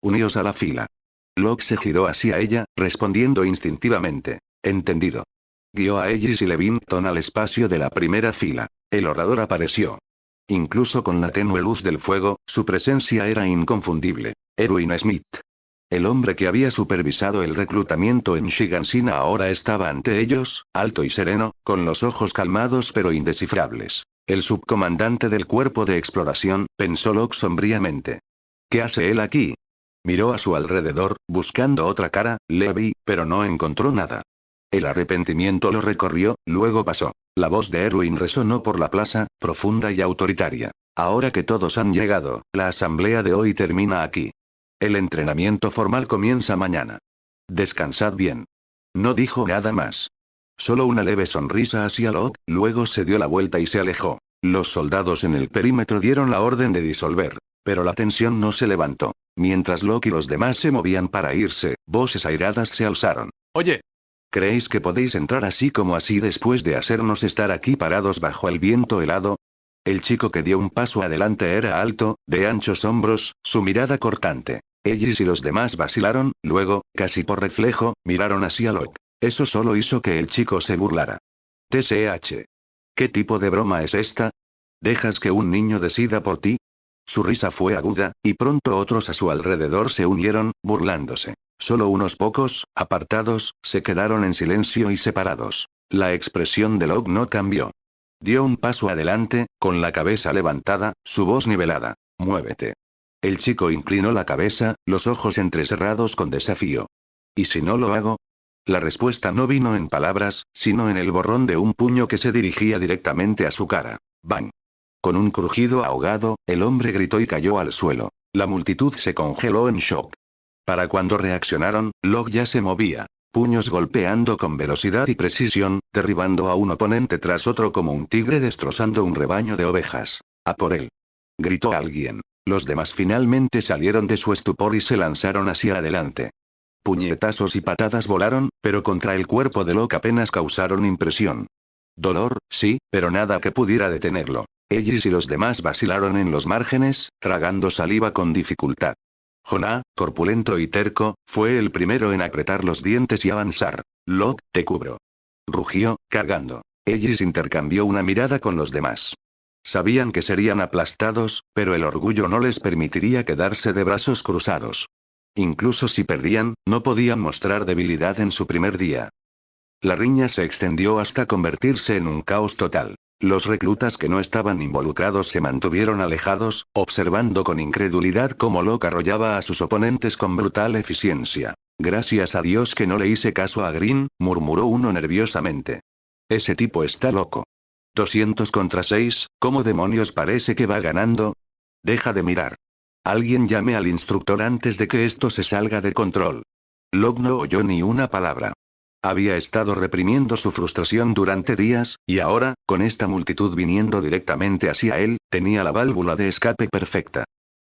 Uníos a la fila. Locke se giró hacia ella, respondiendo instintivamente. Entendido. Guió a Ellis y Levington al espacio de la primera fila. El orador apareció. Incluso con la tenue luz del fuego, su presencia era inconfundible. Erwin Smith. El hombre que había supervisado el reclutamiento en Shigansina ahora estaba ante ellos, alto y sereno, con los ojos calmados pero indescifrables. El subcomandante del cuerpo de exploración, pensó Locke sombríamente. ¿Qué hace él aquí? Miró a su alrededor, buscando otra cara, Levi, pero no encontró nada. El arrepentimiento lo recorrió, luego pasó. La voz de Erwin resonó por la plaza, profunda y autoritaria. Ahora que todos han llegado, la asamblea de hoy termina aquí. El entrenamiento formal comienza mañana. Descansad bien. No dijo nada más. Solo una leve sonrisa hacia Locke, luego se dio la vuelta y se alejó. Los soldados en el perímetro dieron la orden de disolver. Pero la tensión no se levantó. Mientras Locke y los demás se movían para irse, voces airadas se alzaron. Oye. ¿Creéis que podéis entrar así como así después de hacernos estar aquí parados bajo el viento helado? El chico que dio un paso adelante era alto, de anchos hombros, su mirada cortante. Ellis y los demás vacilaron, luego, casi por reflejo, miraron hacia Locke. Eso solo hizo que el chico se burlara. TSH. ¿Qué tipo de broma es esta? ¿Dejas que un niño decida por ti? Su risa fue aguda, y pronto otros a su alrededor se unieron, burlándose. Solo unos pocos, apartados, se quedaron en silencio y separados. La expresión de Locke no cambió. Dio un paso adelante, con la cabeza levantada, su voz nivelada. «Muévete». El chico inclinó la cabeza, los ojos entrecerrados con desafío. ¿Y si no lo hago? La respuesta no vino en palabras, sino en el borrón de un puño que se dirigía directamente a su cara. ¡Bang! Con un crujido ahogado, el hombre gritó y cayó al suelo. La multitud se congeló en shock. Para cuando reaccionaron, Locke ya se movía. Puños golpeando con velocidad y precisión, derribando a un oponente tras otro como un tigre destrozando un rebaño de ovejas. ¡A por él!, gritó alguien. Los demás finalmente salieron de su estupor y se lanzaron hacia adelante. Puñetazos y patadas volaron, pero contra el cuerpo de Locke apenas causaron impresión. Dolor, sí, pero nada que pudiera detenerlo. Ellis y los demás vacilaron en los márgenes, tragando saliva con dificultad. Jonah, corpulento y terco, fue el primero en apretar los dientes y avanzar. «Locke, te cubro», rugió, cargando. Ellis intercambió una mirada con los demás. Sabían que serían aplastados, pero el orgullo no les permitiría quedarse de brazos cruzados. Incluso si perdían, no podían mostrar debilidad en su primer día. La riña se extendió hasta convertirse en un caos total. Los reclutas que no estaban involucrados se mantuvieron alejados, observando con incredulidad cómo Locke arrollaba a sus oponentes con brutal eficiencia. «Gracias a Dios que no le hice caso a Green», murmuró uno nerviosamente. «Ese tipo está loco. 200 contra 6, ¿cómo demonios parece que va ganando? Deja de mirar. Alguien llame al instructor antes de que esto se salga de control». Locke no oyó ni una palabra. Había estado reprimiendo su frustración durante días, y ahora, con esta multitud viniendo directamente hacia él, tenía la válvula de escape perfecta.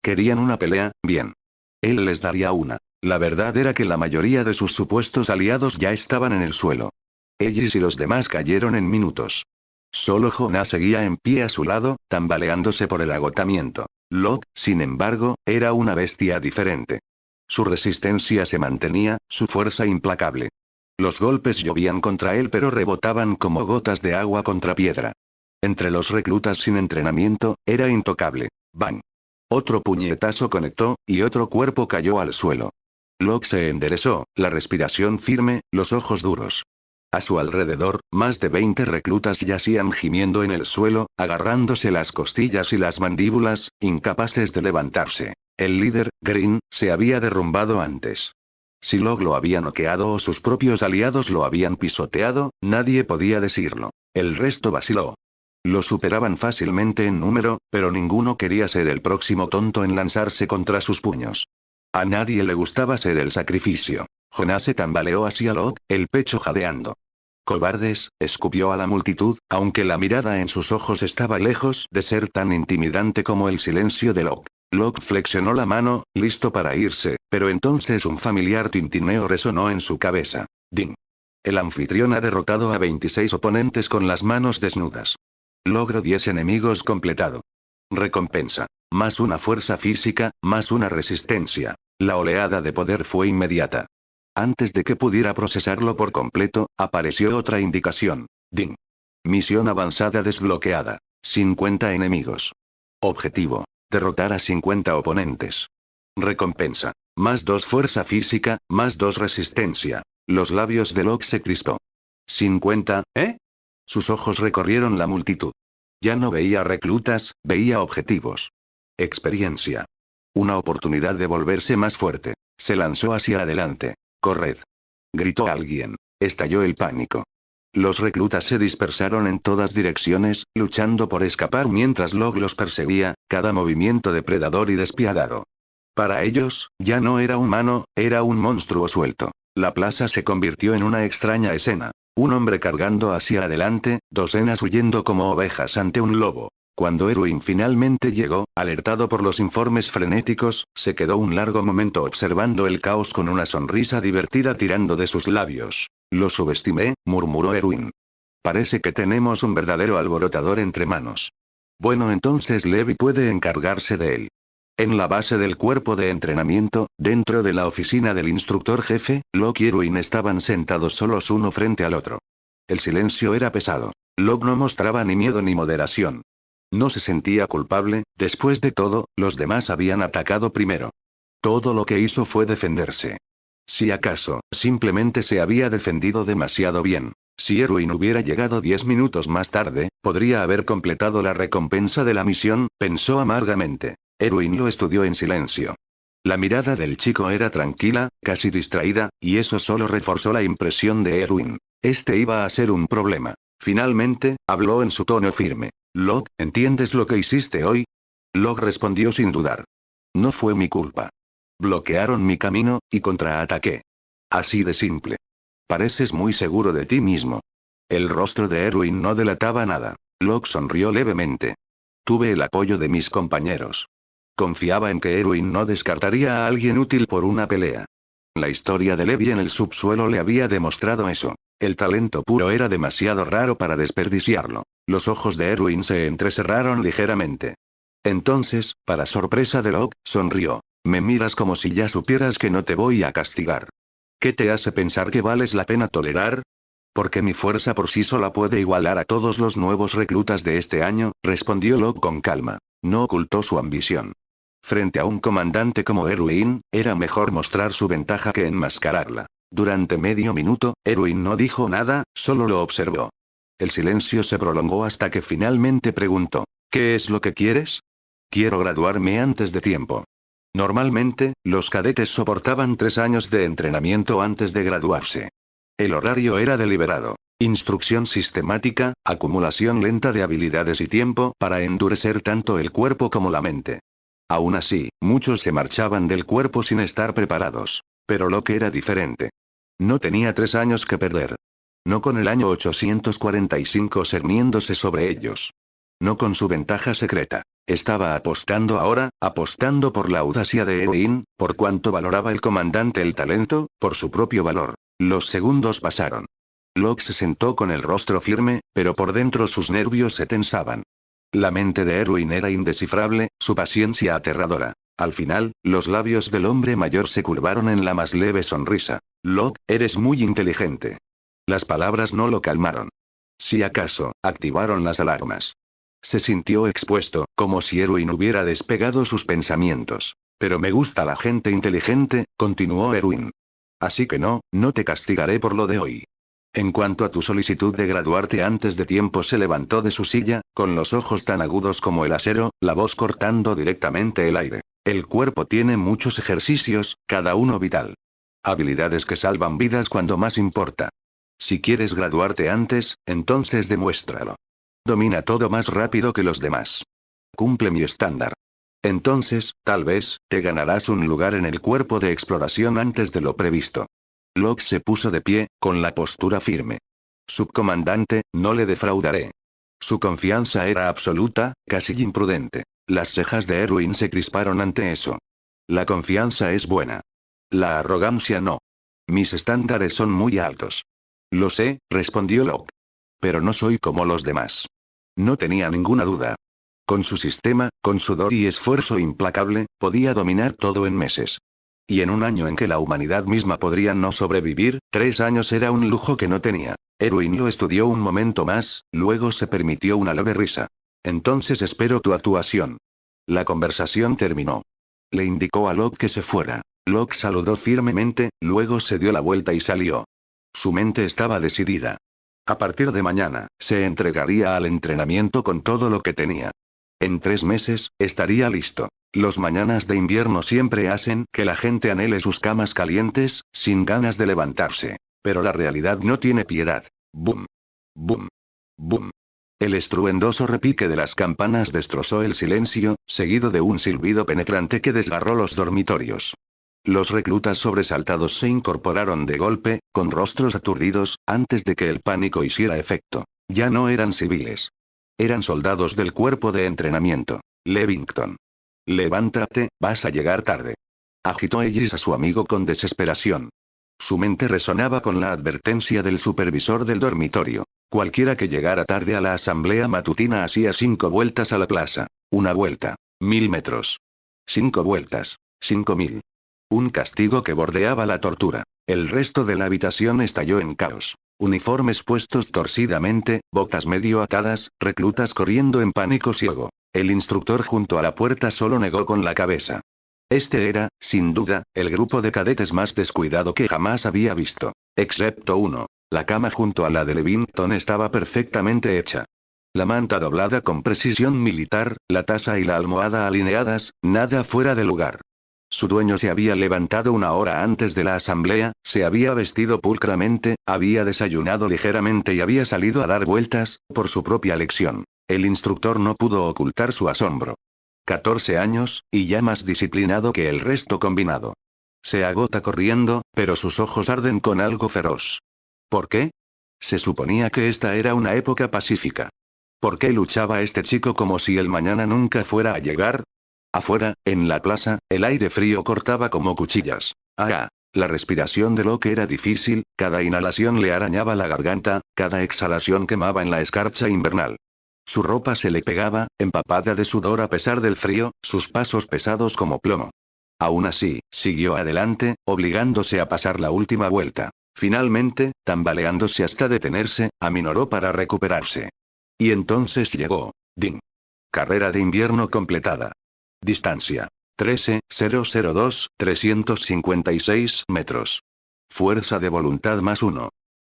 Querían una pelea, bien. Él les daría una. La verdad era que la mayoría de sus supuestos aliados ya estaban en el suelo. Ellis y los demás cayeron en minutos. Solo Jonah seguía en pie a su lado, tambaleándose por el agotamiento. Locke, sin embargo, era una bestia diferente. Su resistencia se mantenía, su fuerza implacable. Los golpes llovían contra él pero rebotaban como gotas de agua contra piedra. Entre los reclutas sin entrenamiento, era intocable. ¡Bang! Otro puñetazo conectó, y otro cuerpo cayó al suelo. Locke se enderezó, la respiración firme, los ojos duros. A su alrededor, más de 20 reclutas yacían gimiendo en el suelo, agarrándose las costillas y las mandíbulas, incapaces de levantarse. El líder, Green, se había derrumbado antes. Si Locke lo había noqueado o sus propios aliados lo habían pisoteado, nadie podía decirlo. El resto vaciló. Lo superaban fácilmente en número, pero ninguno quería ser el próximo tonto en lanzarse contra sus puños. A nadie le gustaba ser el sacrificio. Jonah se tambaleó hacia Locke, el pecho jadeando. «Cobardes», escupió a la multitud, aunque la mirada en sus ojos estaba lejos de ser tan intimidante como el silencio de Locke. Locke flexionó la mano, listo para irse, pero entonces un familiar tintineo resonó en su cabeza. «Ding». El anfitrión ha derrotado a 26 oponentes con las manos desnudas. Logro 10 enemigos completado. Recompensa. Más una fuerza física, más una resistencia. La oleada de poder fue inmediata. Antes de que pudiera procesarlo por completo, apareció otra indicación. Ding. Misión avanzada desbloqueada. 50 enemigos. Objetivo. Derrotar a 50 oponentes. Recompensa. Más 2 fuerza física, más 2 resistencia. Los labios de Locke se crispó. 50, ¿eh? Sus ojos recorrieron la multitud. Ya no veía reclutas, veía objetivos. Experiencia. Una oportunidad de volverse más fuerte. Se lanzó hacia adelante. «¡Corred!», gritó alguien. Estalló el pánico. Los reclutas se dispersaron en todas direcciones, luchando por escapar mientras Locke los perseguía, cada movimiento depredador y despiadado. Para ellos, ya no era humano, era un monstruo suelto. La plaza se convirtió en una extraña escena. Un hombre cargando hacia adelante, docenas huyendo como ovejas ante un lobo. Cuando Erwin finalmente llegó, alertado por los informes frenéticos, se quedó un largo momento observando el caos con una sonrisa divertida tirando de sus labios. «Lo subestimé», murmuró Erwin. «Parece que tenemos un verdadero alborotador entre manos. Bueno, entonces Levi puede encargarse de él». En la base del cuerpo de entrenamiento, dentro de la oficina del instructor jefe, Locke y Erwin estaban sentados solos uno frente al otro. El silencio era pesado. Locke no mostraba ni miedo ni moderación. No se sentía culpable, después de todo, los demás habían atacado primero. Todo lo que hizo fue defenderse. Si acaso, simplemente se había defendido demasiado bien. Si Erwin hubiera llegado 10 minutos más tarde, podría haber completado la recompensa de la misión, pensó amargamente. Erwin lo estudió en silencio. La mirada del chico era tranquila, casi distraída, y eso solo reforzó la impresión de Erwin. Este iba a ser un problema. Finalmente, habló en su tono firme. Locke, ¿entiendes lo que hiciste hoy? Locke respondió sin dudar. No fue mi culpa. Bloquearon mi camino, y contraataqué. Así de simple. Pareces muy seguro de ti mismo. El rostro de Erwin no delataba nada. Locke sonrió levemente. Tuve el apoyo de mis compañeros. Confiaba en que Erwin no descartaría a alguien útil por una pelea. La historia de Levi en el subsuelo le había demostrado eso. El talento puro era demasiado raro para desperdiciarlo. Los ojos de Erwin se entrecerraron ligeramente. Entonces, para sorpresa de Locke, sonrió. Me miras como si ya supieras que no te voy a castigar. ¿Qué te hace pensar que vales la pena tolerar? Porque mi fuerza por sí sola puede igualar a todos los nuevos reclutas de este año, respondió Locke con calma. No ocultó su ambición. Frente a un comandante como Erwin, era mejor mostrar su ventaja que enmascararla. Durante medio minuto, Erwin no dijo nada, solo lo observó. El silencio se prolongó hasta que finalmente preguntó. ¿Qué es lo que quieres? Quiero graduarme antes de tiempo. Normalmente, los cadetes soportaban 3 años de entrenamiento antes de graduarse. El horario era deliberado. Instrucción sistemática, acumulación lenta de habilidades y tiempo para endurecer tanto el cuerpo como la mente. Aún así, muchos se marchaban del cuerpo sin estar preparados. Pero Locke era diferente. No tenía 3 años que perder. No con el año 845 cerniéndose sobre ellos. No con su ventaja secreta. Estaba apostando ahora, apostando por la audacia de Erwin, por cuanto valoraba el comandante el talento, por su propio valor. Los segundos pasaron. Locke se sentó con el rostro firme, pero por dentro sus nervios se tensaban. La mente de Erwin era indescifrable, su paciencia aterradora. Al final, los labios del hombre mayor se curvaron en la más leve sonrisa. Locke, eres muy inteligente. Las palabras no lo calmaron. Si acaso, activaron las alarmas. Se sintió expuesto, como si Erwin hubiera despegado sus pensamientos. Pero me gusta la gente inteligente, continuó Erwin. Así que no te castigaré por lo de hoy. En cuanto a tu solicitud de graduarte antes de tiempo, se levantó de su silla, con los ojos tan agudos como el acero, la voz cortando directamente el aire. El cuerpo tiene muchos ejercicios, cada uno vital. Habilidades que salvan vidas cuando más importa. Si quieres graduarte antes, entonces demuéstralo. Domina todo más rápido que los demás. Cumple mi estándar. Entonces, tal vez, te ganarás un lugar en el cuerpo de exploración antes de lo previsto. Locke se puso de pie, con la postura firme. Subcomandante, no le defraudaré. Su confianza era absoluta, casi imprudente. Las cejas de Erwin se crisparon ante eso. La confianza es buena. La arrogancia no. Mis estándares son muy altos. Lo sé, respondió Locke. Pero no soy como los demás. No tenía ninguna duda. Con su sistema, con sudor y esfuerzo implacable, podía dominar todo en meses. Y en un año en que la humanidad misma podría no sobrevivir, 3 años era un lujo que no tenía. Erwin lo estudió un momento más, luego se permitió una leve risa. Entonces espero tu actuación. La conversación terminó. Le indicó a Locke que se fuera. Locke saludó firmemente, luego se dio la vuelta y salió. Su mente estaba decidida. A partir de mañana, se entregaría al entrenamiento con todo lo que tenía. En 3 meses, estaría listo. Los mañanas de invierno siempre hacen que la gente anhele sus camas calientes, sin ganas de levantarse. Pero la realidad no tiene piedad. Boom. Boom. Boom. El estruendoso repique de las campanas destrozó el silencio, seguido de un silbido penetrante que desgarró los dormitorios. Los reclutas sobresaltados se incorporaron de golpe, con rostros aturdidos, antes de que el pánico hiciera efecto. Ya no eran civiles. Eran soldados del cuerpo de entrenamiento. Levington. Levántate, vas a llegar tarde. Agitó Ellis a su amigo con desesperación. Su mente resonaba con la advertencia del supervisor del dormitorio. Cualquiera que llegara tarde a la asamblea matutina hacía 5 vueltas a la plaza. 1 vuelta. 1000 metros. 5 vueltas. 5000. Un castigo que bordeaba la tortura. El resto de la habitación estalló en caos. Uniformes puestos torcidamente, botas medio atadas, reclutas corriendo en pánico ciego. El instructor junto a la puerta solo negó con la cabeza. Este era, sin duda, el grupo de cadetes más descuidado que jamás había visto. Excepto uno. La cama junto a la de Levington estaba perfectamente hecha. La manta doblada con precisión militar, la taza y la almohada alineadas, nada fuera de lugar. Su dueño se había levantado una hora antes de la asamblea, se había vestido pulcramente, había desayunado ligeramente y había salido a dar vueltas, por su propia lección. El instructor no pudo ocultar su asombro. 14 años, y ya más disciplinado que el resto combinado. Se agota corriendo, pero sus ojos arden con algo feroz. ¿Por qué? Se suponía que esta era una época pacífica. ¿Por qué luchaba este chico como si el mañana nunca fuera a llegar? Afuera, en la plaza, el aire frío cortaba como cuchillas. La respiración de Locke era difícil, cada inhalación le arañaba la garganta, cada exhalación quemaba en la escarcha invernal. Su ropa se le pegaba, empapada de sudor a pesar del frío, sus pasos pesados como plomo. Aún así, siguió adelante, obligándose a pasar la última vuelta. Finalmente, tambaleándose hasta detenerse, aminoró para recuperarse. Y entonces llegó. Ding. Carrera de invierno completada. Distancia. 13.002, 356 metros. Fuerza de voluntad +1.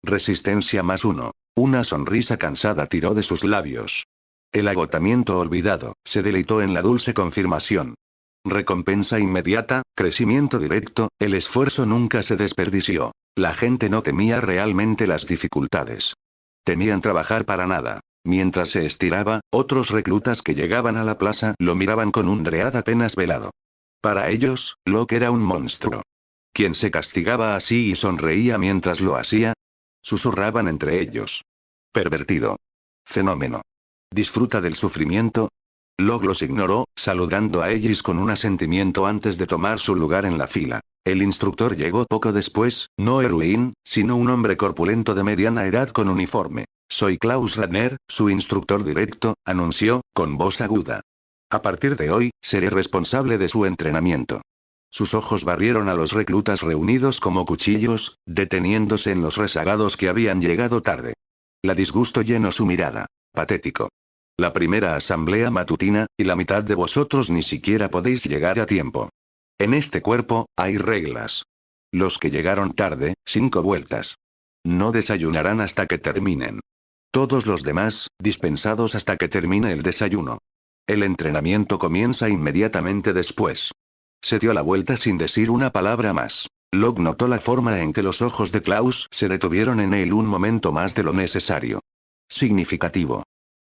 Resistencia +1. Una sonrisa cansada tiró de sus labios. El agotamiento olvidado, se deleitó en la dulce confirmación. Recompensa inmediata, crecimiento directo, el esfuerzo nunca se desperdició. La gente no temía realmente las dificultades. Temían trabajar para nada. Mientras se estiraba, otros reclutas que llegaban a la plaza lo miraban con un dread apenas velado. Para ellos, Locke era un monstruo. ¿Quién se castigaba así y sonreía mientras lo hacía? Susurraban entre ellos. Pervertido. Fenómeno. ¿Disfruta del sufrimiento? Locke los ignoró, saludando a ellos con un asentimiento antes de tomar su lugar en la fila. El instructor llegó poco después, no Erwin, sino un hombre corpulento de mediana edad con uniforme. Soy Klaus Radner, su instructor directo, anunció, con voz aguda. A partir de hoy, seré responsable de su entrenamiento. Sus ojos barrieron a los reclutas reunidos como cuchillos, deteniéndose en los rezagados que habían llegado tarde. La disgusto llenó su mirada. Patético. La primera asamblea matutina, y la mitad de vosotros ni siquiera podéis llegar a tiempo. En este cuerpo, hay reglas. Los que llegaron tarde, 5 vueltas. No desayunarán hasta que terminen. Todos los demás, dispensados hasta que termine el desayuno. El entrenamiento comienza inmediatamente después. Se dio la vuelta sin decir una palabra más. Locke notó la forma en que los ojos de Klaus se detuvieron en él un momento más de lo necesario. Significativo.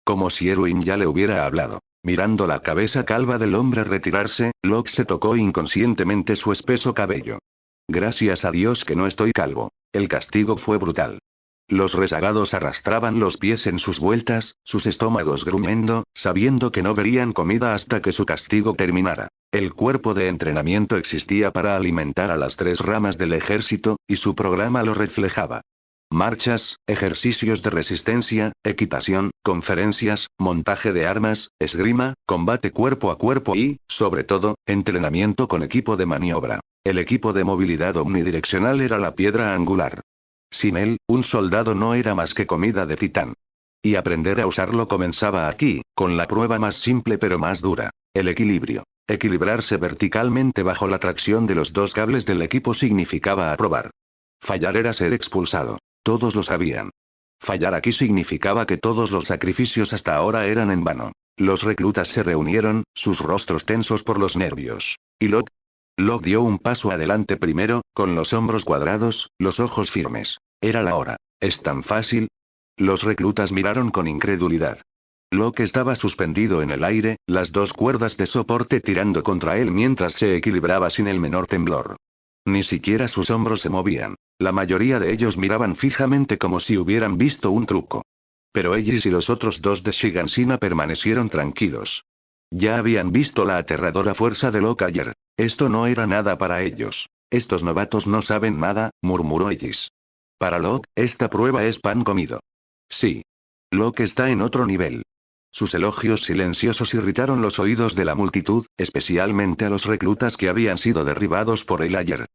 Como si Erwin ya le hubiera hablado. Mirando la cabeza calva del hombre retirarse, Locke se tocó inconscientemente su espeso cabello. Gracias a Dios que no estoy calvo. El castigo fue brutal. Los rezagados arrastraban los pies en sus vueltas, sus estómagos gruñendo, sabiendo que no verían comida hasta que su castigo terminara. El cuerpo de entrenamiento existía para alimentar a las 3 ramas del ejército, y su programa lo reflejaba. Marchas, ejercicios de resistencia, equitación, conferencias, montaje de armas, esgrima, combate cuerpo a cuerpo y, sobre todo, entrenamiento con equipo de maniobra. El equipo de movilidad omnidireccional era la piedra angular. Sin él, un soldado no era más que comida de titán. Y aprender a usarlo comenzaba aquí, con la prueba más simple pero más dura. El equilibrio. Equilibrarse verticalmente bajo la tracción de los 2 cables del equipo significaba aprobar. Fallar era ser expulsado. Todos lo sabían. Fallar aquí significaba que todos los sacrificios hasta ahora eran en vano. Los reclutas se reunieron, sus rostros tensos por los nervios. ¿Y Locke? Locke dio un paso adelante primero, con los hombros cuadrados, los ojos firmes. Era la hora. ¿Es tan fácil? Los reclutas miraron con incredulidad. Locke estaba suspendido en el aire, las 2 cuerdas de soporte tirando contra él mientras se equilibraba sin el menor temblor. Ni siquiera sus hombros se movían. La mayoría de ellos miraban fijamente como si hubieran visto un truco. Pero ellos y los otros 2 de Shigansina permanecieron tranquilos. Ya habían visto la aterradora fuerza de Locke ayer. Esto no era nada para ellos. Estos novatos no saben nada, murmuró Ellis. Para Locke, esta prueba es pan comido. Sí. Locke está en otro nivel. Sus elogios silenciosos irritaron los oídos de la multitud, especialmente a los reclutas que habían sido derribados por él ayer.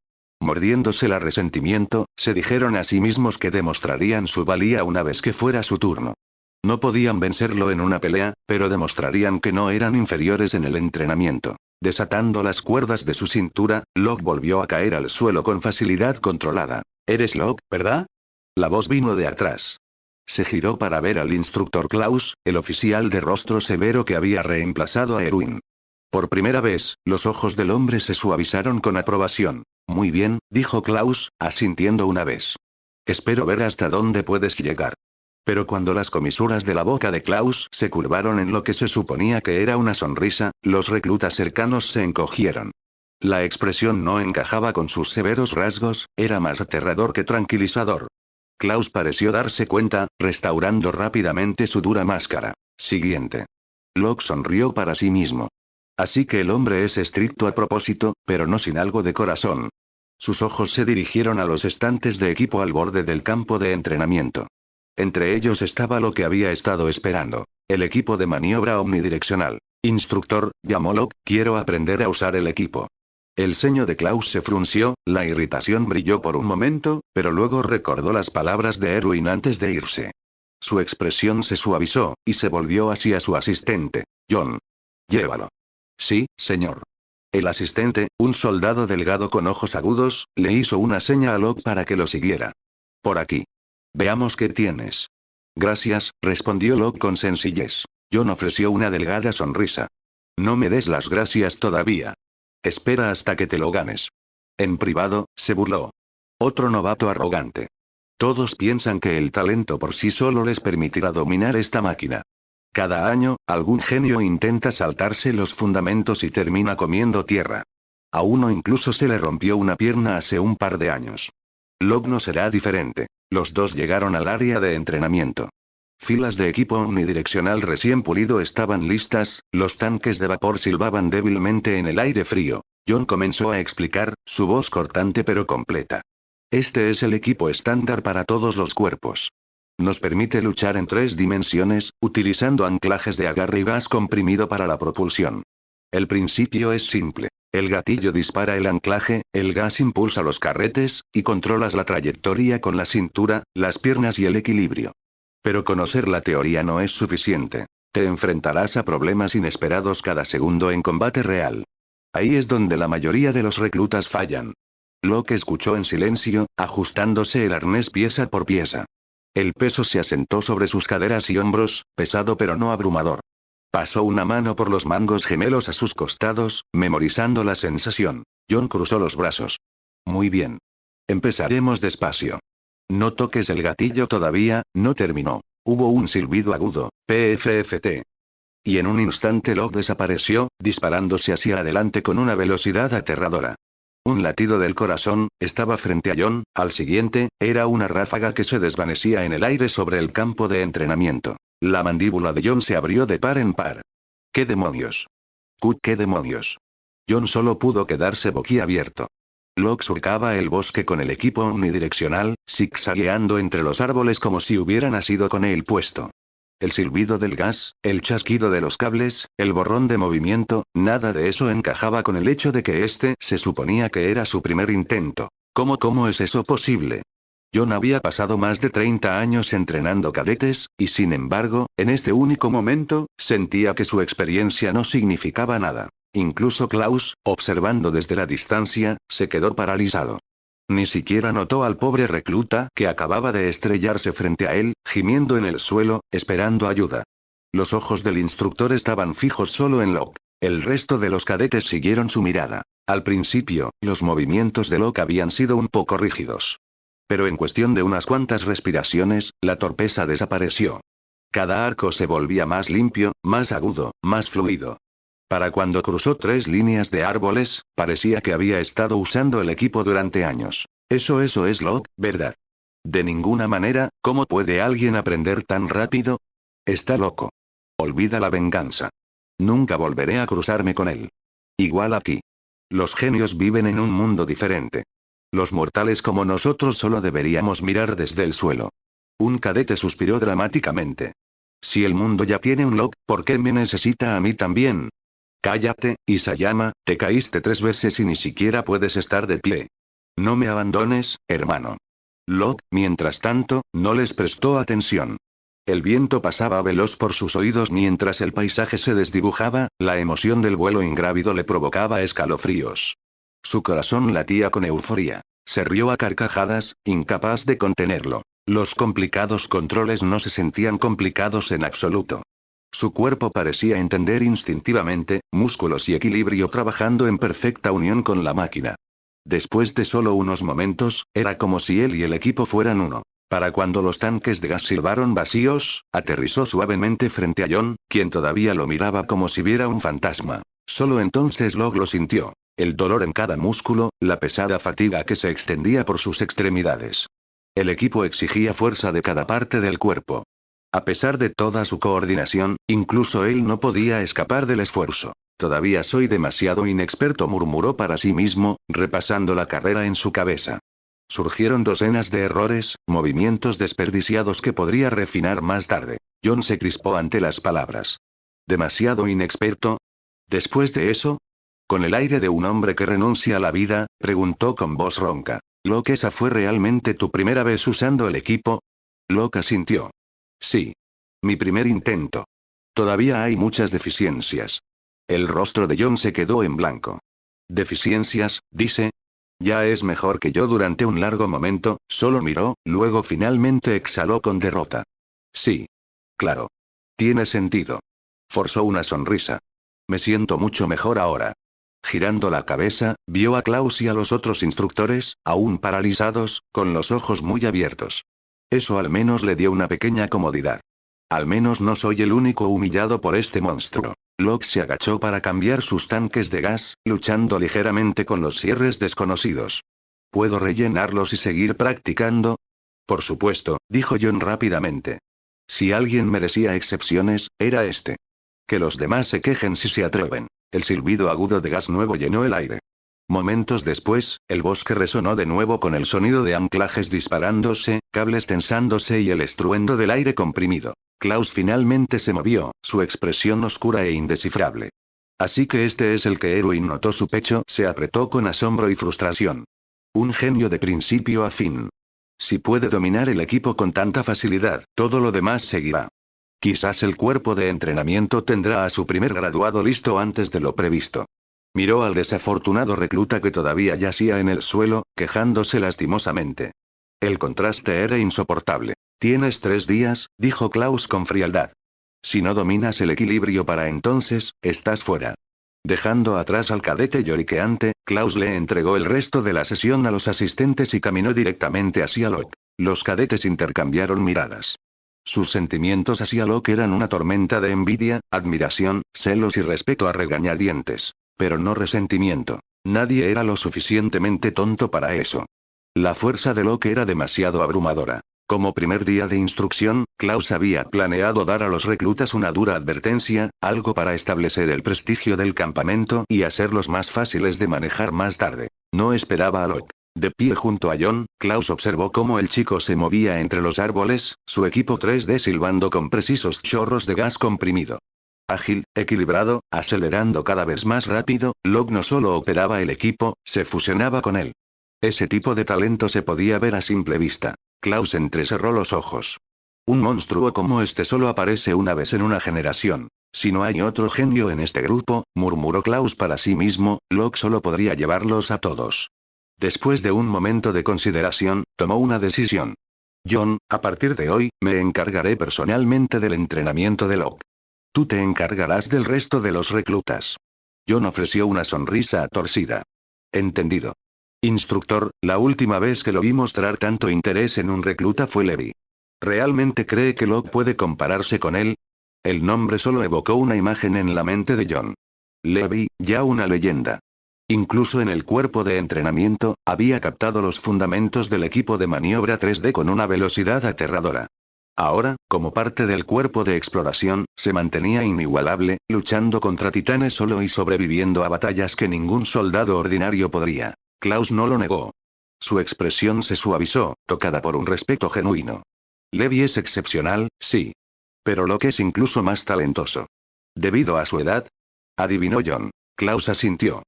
Mordiéndose el resentimiento, se dijeron a sí mismos que demostrarían su valía una vez que fuera su turno. No podían vencerlo en una pelea, pero demostrarían que no eran inferiores en el entrenamiento. Desatando las cuerdas de su cintura, Locke volvió a caer al suelo con facilidad controlada. «Eres Locke, ¿verdad?». La voz vino de atrás. Se giró para ver al instructor Klaus, el oficial de rostro severo que había reemplazado a Erwin. Por primera vez, los ojos del hombre se suavizaron con aprobación. «Muy bien», dijo Klaus, asintiendo una vez. «Espero ver hasta dónde puedes llegar». Pero cuando las comisuras de la boca de Klaus se curvaron en lo que se suponía que era una sonrisa, los reclutas cercanos se encogieron. La expresión no encajaba con sus severos rasgos, era más aterrador que tranquilizador. Klaus pareció darse cuenta, restaurando rápidamente su dura máscara. Siguiente. Locke sonrió para sí mismo. Así que el hombre es estricto a propósito, pero no sin algo de corazón. Sus ojos se dirigieron a los estantes de equipo al borde del campo de entrenamiento. Entre ellos estaba lo que había estado esperando. El equipo de maniobra omnidireccional. «Instructor», llamó Locke, «quiero aprender a usar el equipo». El ceño de Klaus se frunció, la irritación brilló por un momento, pero luego recordó las palabras de Erwin antes de irse. Su expresión se suavizó, y se volvió hacia su asistente. «John. Llévalo». «Sí, señor». El asistente, un soldado delgado con ojos agudos, le hizo una seña a Locke para que lo siguiera. «Por aquí. Veamos qué tienes». «Gracias», respondió Locke con sencillez. John ofreció una delgada sonrisa. «No me des las gracias todavía. Espera hasta que te lo ganes». En privado, se burló. Otro novato arrogante. Todos piensan que el talento por sí solo les permitirá dominar esta máquina. Cada año, algún genio intenta saltarse los fundamentos y termina comiendo tierra. A uno incluso se le rompió una pierna hace un par de años. Locke no será diferente. Los dos llegaron al área de entrenamiento. Filas de equipo omnidireccional recién pulido estaban listas, los tanques de vapor silbaban débilmente en el aire frío. John comenzó a explicar, su voz cortante pero completa. «Este es el equipo estándar para todos los cuerpos. Nos permite luchar en 3 dimensiones, utilizando anclajes de agarre y gas comprimido para la propulsión. El principio es simple. El gatillo dispara el anclaje, el gas impulsa los carretes, y controlas la trayectoria con la cintura, las piernas y el equilibrio. Pero conocer la teoría no es suficiente. Te enfrentarás a problemas inesperados cada segundo en combate real. Ahí es donde la mayoría de los reclutas fallan». Locke escuchó en silencio, ajustándose el arnés pieza por pieza. El peso se asentó sobre sus caderas y hombros, pesado pero no abrumador. Pasó una mano por los mangos gemelos a sus costados, memorizando la sensación. John cruzó los brazos. «Muy bien. Empezaremos despacio. No toques el gatillo todavía», no terminó. Hubo un silbido agudo, PFFT. Y en un instante Locke desapareció, disparándose hacia adelante con una velocidad aterradora. Un latido del corazón, estaba frente a John, al siguiente, era una ráfaga que se desvanecía en el aire sobre el campo de entrenamiento. La mandíbula de John se abrió de par en par. «¿Qué demonios? ¿Qué demonios?». John solo pudo quedarse boquiabierto. Locke surcaba el bosque con el equipo omnidireccional, zigzagueando entre los árboles como si hubiera nacido con él puesto. El silbido del gas, el chasquido de los cables, el borrón de movimiento, nada de eso encajaba con el hecho de que este se suponía que era su primer intento. ¿Cómo es eso posible? John había pasado más de 30 años entrenando cadetes, y sin embargo, en este único momento, sentía que su experiencia no significaba nada. Incluso Klaus, observando desde la distancia, se quedó paralizado. Ni siquiera notó al pobre recluta que acababa de estrellarse frente a él, gimiendo en el suelo, esperando ayuda. Los ojos del instructor estaban fijos solo en Locke. El resto de los cadetes siguieron su mirada. Al principio, los movimientos de Locke habían sido un poco rígidos. Pero en cuestión de unas cuantas respiraciones, la torpeza desapareció. Cada arco se volvía más limpio, más agudo, más fluido. Para cuando cruzó 3 líneas de árboles, parecía que había estado usando el equipo durante años. Eso es Locke, ¿verdad? De ninguna manera, ¿cómo puede alguien aprender tan rápido? Está loco. Olvida la venganza. Nunca volveré a cruzarme con él. Igual aquí. Los genios viven en un mundo diferente. Los mortales como nosotros solo deberíamos mirar desde el suelo. Un cadete suspiró dramáticamente. Si el mundo ya tiene un Locke, ¿por qué me necesita a mí también? Cállate, Isayama, te caíste 3 veces y ni siquiera puedes estar de pie. No me abandones, hermano. Locke, mientras tanto, no les prestó atención. El viento pasaba veloz por sus oídos mientras el paisaje se desdibujaba, la emoción del vuelo ingrávido le provocaba escalofríos. Su corazón latía con euforia. Se rió a carcajadas, incapaz de contenerlo. Los complicados controles no se sentían complicados en absoluto. Su cuerpo parecía entender instintivamente, músculos y equilibrio trabajando en perfecta unión con la máquina. Después de solo unos momentos, era como si él y el equipo fueran uno. Para cuando los tanques de gas silbaron vacíos, aterrizó suavemente frente a John, quien todavía lo miraba como si viera un fantasma. Solo entonces Locke lo sintió. El dolor en cada músculo, la pesada fatiga que se extendía por sus extremidades. El equipo exigía fuerza de cada parte del cuerpo. A pesar de toda su coordinación, incluso él no podía escapar del esfuerzo. Todavía soy demasiado inexperto, murmuró para sí mismo, repasando la carrera en su cabeza. Surgieron docenas de errores, movimientos desperdiciados que podría refinar más tarde. John se crispó ante las palabras. ¿Demasiado inexperto? Después de eso, con el aire de un hombre que renuncia a la vida, preguntó con voz ronca. ¿Locke, esa fue realmente tu primera vez usando el equipo? Locke asintió. Sí. Mi primer intento. Todavía hay muchas deficiencias. El rostro de John se quedó en blanco. ¿Deficiencias, dice? Ya es mejor que yo. Durante un largo momento, solo miró, luego finalmente exhaló con derrota. Sí. Claro. Tiene sentido. Forzó una sonrisa. Me siento mucho mejor ahora. Girando la cabeza, vio a Klaus y a los otros instructores, aún paralizados, con los ojos muy abiertos. Eso al menos le dio una pequeña comodidad. Al menos no soy el único humillado por este monstruo. Locke se agachó para cambiar sus tanques de gas, luchando ligeramente con los cierres desconocidos. ¿Puedo rellenarlos y seguir practicando? Por supuesto, dijo John rápidamente. Si alguien merecía excepciones, era este. Que los demás se quejen si se atreven. El silbido agudo de gas nuevo llenó el aire. Momentos después, el bosque resonó de nuevo con el sonido de anclajes disparándose, cables tensándose y el estruendo del aire comprimido. Klaus finalmente se movió, su expresión oscura e indescifrable. Así que este es el que Erwin notó. Su pecho se apretó con asombro y frustración. Un genio de principio a fin. Si puede dominar el equipo con tanta facilidad, todo lo demás seguirá. Quizás el cuerpo de entrenamiento tendrá a su primer graduado listo antes de lo previsto. Miró al desafortunado recluta que todavía yacía en el suelo, quejándose lastimosamente. El contraste era insoportable. Tienes 3 días, dijo Klaus con frialdad. Si no dominas el equilibrio para entonces, estás fuera. Dejando atrás al cadete lloriqueante, Klaus le entregó el resto de la sesión a los asistentes y caminó directamente hacia Locke. Los cadetes intercambiaron miradas. Sus sentimientos hacia Locke eran una tormenta de envidia, admiración, celos y respeto a regañadientes. Pero no resentimiento. Nadie era lo suficientemente tonto para eso. La fuerza de Locke era demasiado abrumadora. Como primer día de instrucción, Klaus había planeado dar a los reclutas una dura advertencia, algo para establecer el prestigio del campamento y hacerlos más fáciles de manejar más tarde. No esperaba a Locke. De pie junto a John, Klaus observó cómo el chico se movía entre los árboles, su equipo 3D silbando con precisos chorros de gas comprimido. Ágil, equilibrado, acelerando cada vez más rápido, Locke no solo operaba el equipo, se fusionaba con él. Ese tipo de talento se podía ver a simple vista. Klaus entrecerró los ojos. Un monstruo como este solo aparece una vez en una generación. Si no hay otro genio en este grupo, murmuró Klaus para sí mismo, Locke solo podría llevarlos a todos. Después de un momento de consideración, tomó una decisión. John, a partir de hoy, me encargaré personalmente del entrenamiento de Locke. Tú te encargarás del resto de los reclutas. John ofreció una sonrisa torcida. Entendido. Instructor, la última vez que lo vi mostrar tanto interés en un recluta fue Levi. ¿Realmente cree que Locke puede compararse con él? El nombre solo evocó una imagen en la mente de John. Levi, ya una leyenda. Incluso en el cuerpo de entrenamiento, había captado los fundamentos del equipo de maniobra 3D con una velocidad aterradora. Ahora, como parte del cuerpo de exploración, se mantenía inigualable, luchando contra titanes solo y sobreviviendo a batallas que ningún soldado ordinario podría. Klaus no lo negó. Su expresión se suavizó, tocada por un respeto genuino. Levi es excepcional, sí. Pero Locke es incluso más talentoso. ¿Debido a su edad? Adivinó John. Klaus asintió.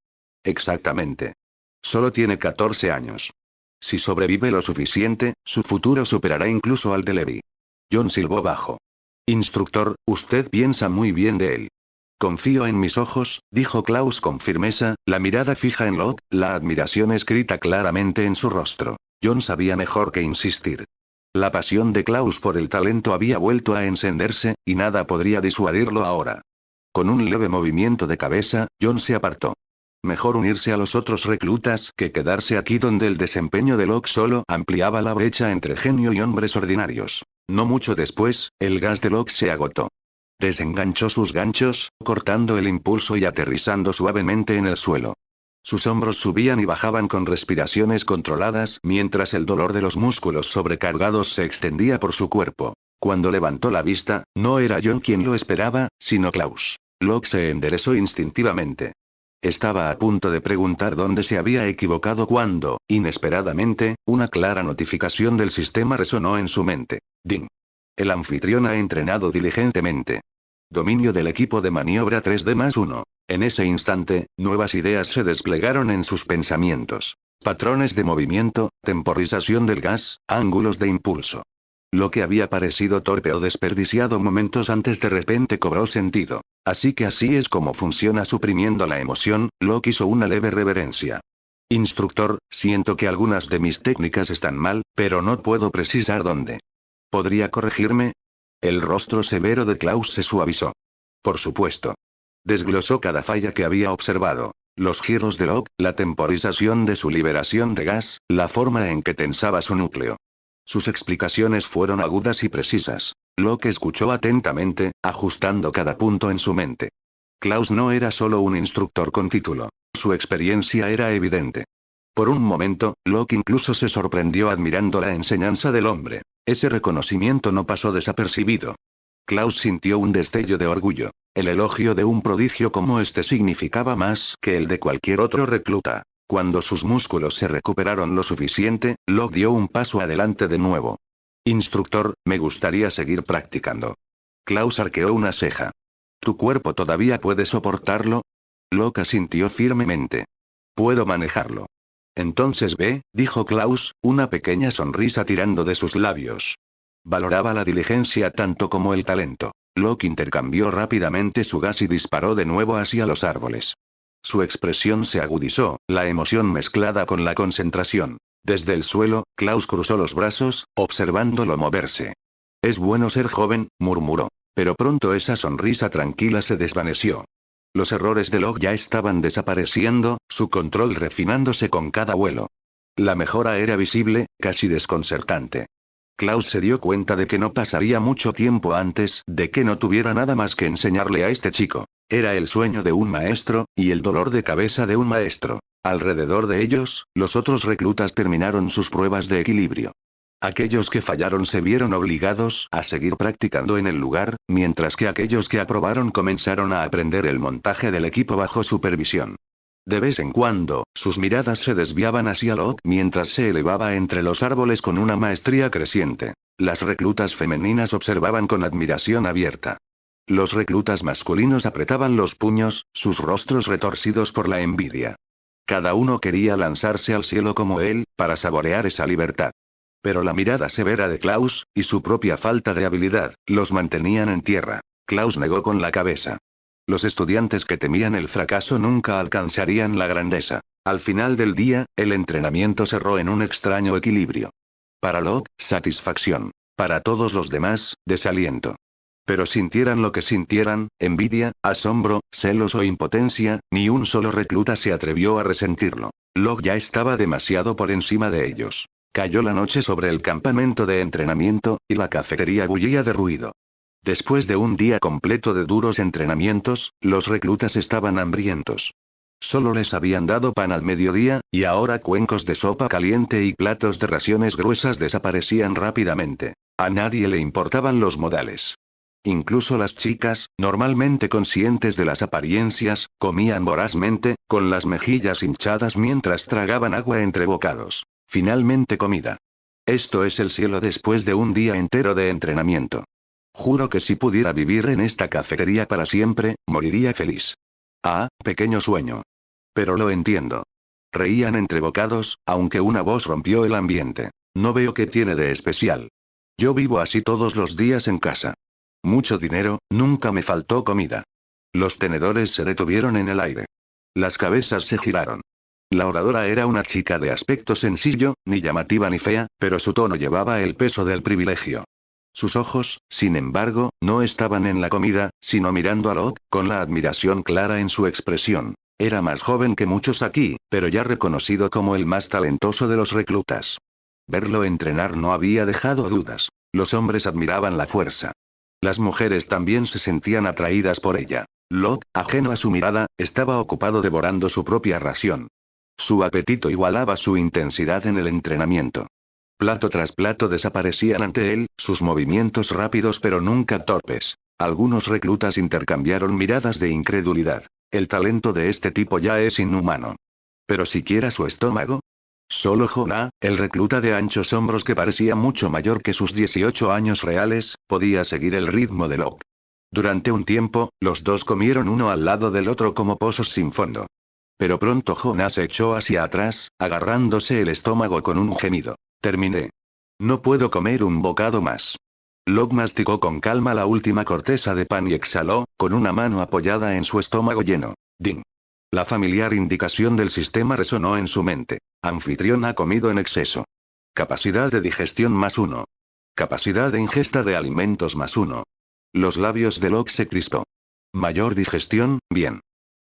Exactamente. Solo tiene 14 años. Si sobrevive lo suficiente, su futuro superará incluso al de Levi. John silbó bajo. Instructor, usted piensa muy bien de él. Confío en mis ojos, dijo Klaus con firmeza, la mirada fija en Locke, la admiración escrita claramente en su rostro. John sabía mejor que insistir. La pasión de Klaus por el talento había vuelto a encenderse, y nada podría disuadirlo ahora. Con un leve movimiento de cabeza, John se apartó. Mejor unirse a los otros reclutas que quedarse aquí donde el desempeño de Locke solo ampliaba la brecha entre genio y hombres ordinarios. No mucho después, el gas de Locke se agotó. Desenganchó sus ganchos, cortando el impulso y aterrizando suavemente en el suelo. Sus hombros subían y bajaban con respiraciones controladas mientras el dolor de los músculos sobrecargados se extendía por su cuerpo. Cuando levantó la vista, no era John quien lo esperaba, sino Klaus. Locke se enderezó instintivamente. Estaba a punto de preguntar dónde se había equivocado cuando, inesperadamente, una clara notificación del sistema resonó en su mente. Ding. El anfitrión ha entrenado diligentemente. Dominio del equipo de maniobra 3D+1. En ese instante, nuevas ideas se desplegaron en sus pensamientos. Patrones de movimiento, temporización del gas, ángulos de impulso. Lo que había parecido torpe o desperdiciado momentos antes de repente cobró sentido. Así que así es como funciona suprimiendo la emoción, Locke hizo una leve reverencia. Instructor, siento que algunas de mis técnicas están mal, pero no puedo precisar dónde. ¿Podría corregirme? El rostro severo de Klaus se suavizó. Por supuesto. Desglosó cada falla que había observado. Los giros de Locke, la temporización de su liberación de gas, la forma en que tensaba su núcleo. Sus explicaciones fueron agudas y precisas. Locke escuchó atentamente, ajustando cada punto en su mente. Klaus no era solo un instructor con título. Su experiencia era evidente. Por un momento, Locke incluso se sorprendió admirando la enseñanza del hombre. Ese reconocimiento no pasó desapercibido. Klaus sintió un destello de orgullo. El elogio de un prodigio como este significaba más que el de cualquier otro recluta. Cuando sus músculos se recuperaron lo suficiente, Locke dio un paso adelante de nuevo. Instructor, me gustaría seguir practicando. Klaus arqueó una ceja. ¿Tu cuerpo todavía puede soportarlo? Locke asintió firmemente. Puedo manejarlo. Entonces ve, dijo Klaus, una pequeña sonrisa tirando de sus labios. Valoraba la diligencia tanto como el talento. Locke intercambió rápidamente su gas y disparó de nuevo hacia los árboles. Su expresión se agudizó, la emoción mezclada con la concentración. Desde el suelo, Klaus cruzó los brazos, observándolo moverse. Es bueno ser joven, murmuró. Pero pronto esa sonrisa tranquila se desvaneció. Los errores de Locke ya estaban desapareciendo, su control refinándose con cada vuelo. La mejora era visible, casi desconcertante. Klaus se dio cuenta de que no pasaría mucho tiempo antes de que no tuviera nada más que enseñarle a este chico. Era el sueño de un maestro, y el dolor de cabeza de un maestro. Alrededor de ellos, los otros reclutas terminaron sus pruebas de equilibrio. Aquellos que fallaron se vieron obligados a seguir practicando en el lugar, mientras que aquellos que aprobaron comenzaron a aprender el montaje del equipo bajo supervisión. De vez en cuando, sus miradas se desviaban hacia Locke mientras se elevaba entre los árboles con una maestría creciente. Las reclutas femeninas observaban con admiración abierta. Los reclutas masculinos apretaban los puños, sus rostros retorcidos por la envidia. Cada uno quería lanzarse al cielo como él, para saborear esa libertad. Pero la mirada severa de Klaus, y su propia falta de habilidad, los mantenían en tierra. Klaus negó con la cabeza. Los estudiantes que temían el fracaso nunca alcanzarían la grandeza. Al final del día, el entrenamiento cerró en un extraño equilibrio. Para Locke, satisfacción. Para todos los demás, desaliento. Pero sintieran lo que sintieran, envidia, asombro, celos o impotencia, ni un solo recluta se atrevió a resentirlo. Locke ya estaba demasiado por encima de ellos. Cayó la noche sobre el campamento de entrenamiento, y la cafetería bullía de ruido. Después de un día completo de duros entrenamientos, los reclutas estaban hambrientos. Solo les habían dado pan al mediodía, y ahora cuencos de sopa caliente y platos de raciones gruesas desaparecían rápidamente. A nadie le importaban los modales. Incluso las chicas, normalmente conscientes de las apariencias, comían vorazmente, con las mejillas hinchadas mientras tragaban agua entre bocados. Finalmente comida. Esto es el cielo después de un día entero de entrenamiento. Juro que si pudiera vivir en esta cafetería para siempre, moriría feliz. Ah, pequeño sueño. Pero lo entiendo. Reían entre bocados, aunque una voz rompió el ambiente. No veo qué tiene de especial. Yo vivo así todos los días en casa. Mucho dinero, nunca me faltó comida. Los tenedores se detuvieron en el aire. Las cabezas se giraron. La oradora era una chica de aspecto sencillo, ni llamativa ni fea, pero su tono llevaba el peso del privilegio. Sus ojos, sin embargo, no estaban en la comida, sino mirando a Locke, con la admiración clara en su expresión. Era más joven que muchos aquí, pero ya reconocido como el más talentoso de los reclutas. Verlo entrenar no había dejado dudas. Los hombres admiraban la fuerza. Las mujeres también se sentían atraídas por ella. Locke, ajeno a su mirada, estaba ocupado devorando su propia ración. Su apetito igualaba su intensidad en el entrenamiento. Plato tras plato desaparecían ante él, sus movimientos rápidos pero nunca torpes. Algunos reclutas intercambiaron miradas de incredulidad. El talento de este tipo ya es inhumano. ¿Pero siquiera su estómago? Solo Jonah, el recluta de anchos hombros que parecía mucho mayor que sus 18 años reales, podía seguir el ritmo de Locke. Durante un tiempo, los dos comieron uno al lado del otro como pozos sin fondo. Pero pronto Jonah se echó hacia atrás, agarrándose el estómago con un gemido. Terminé. No puedo comer un bocado más. Locke masticó con calma la última corteza de pan y exhaló, con una mano apoyada en su estómago lleno. Ding. La familiar indicación del sistema resonó en su mente. Anfitrión ha comido en exceso. Capacidad de digestión +1. Capacidad de ingesta de alimentos +1. Los labios de Locke se crispó. Mayor digestión, bien.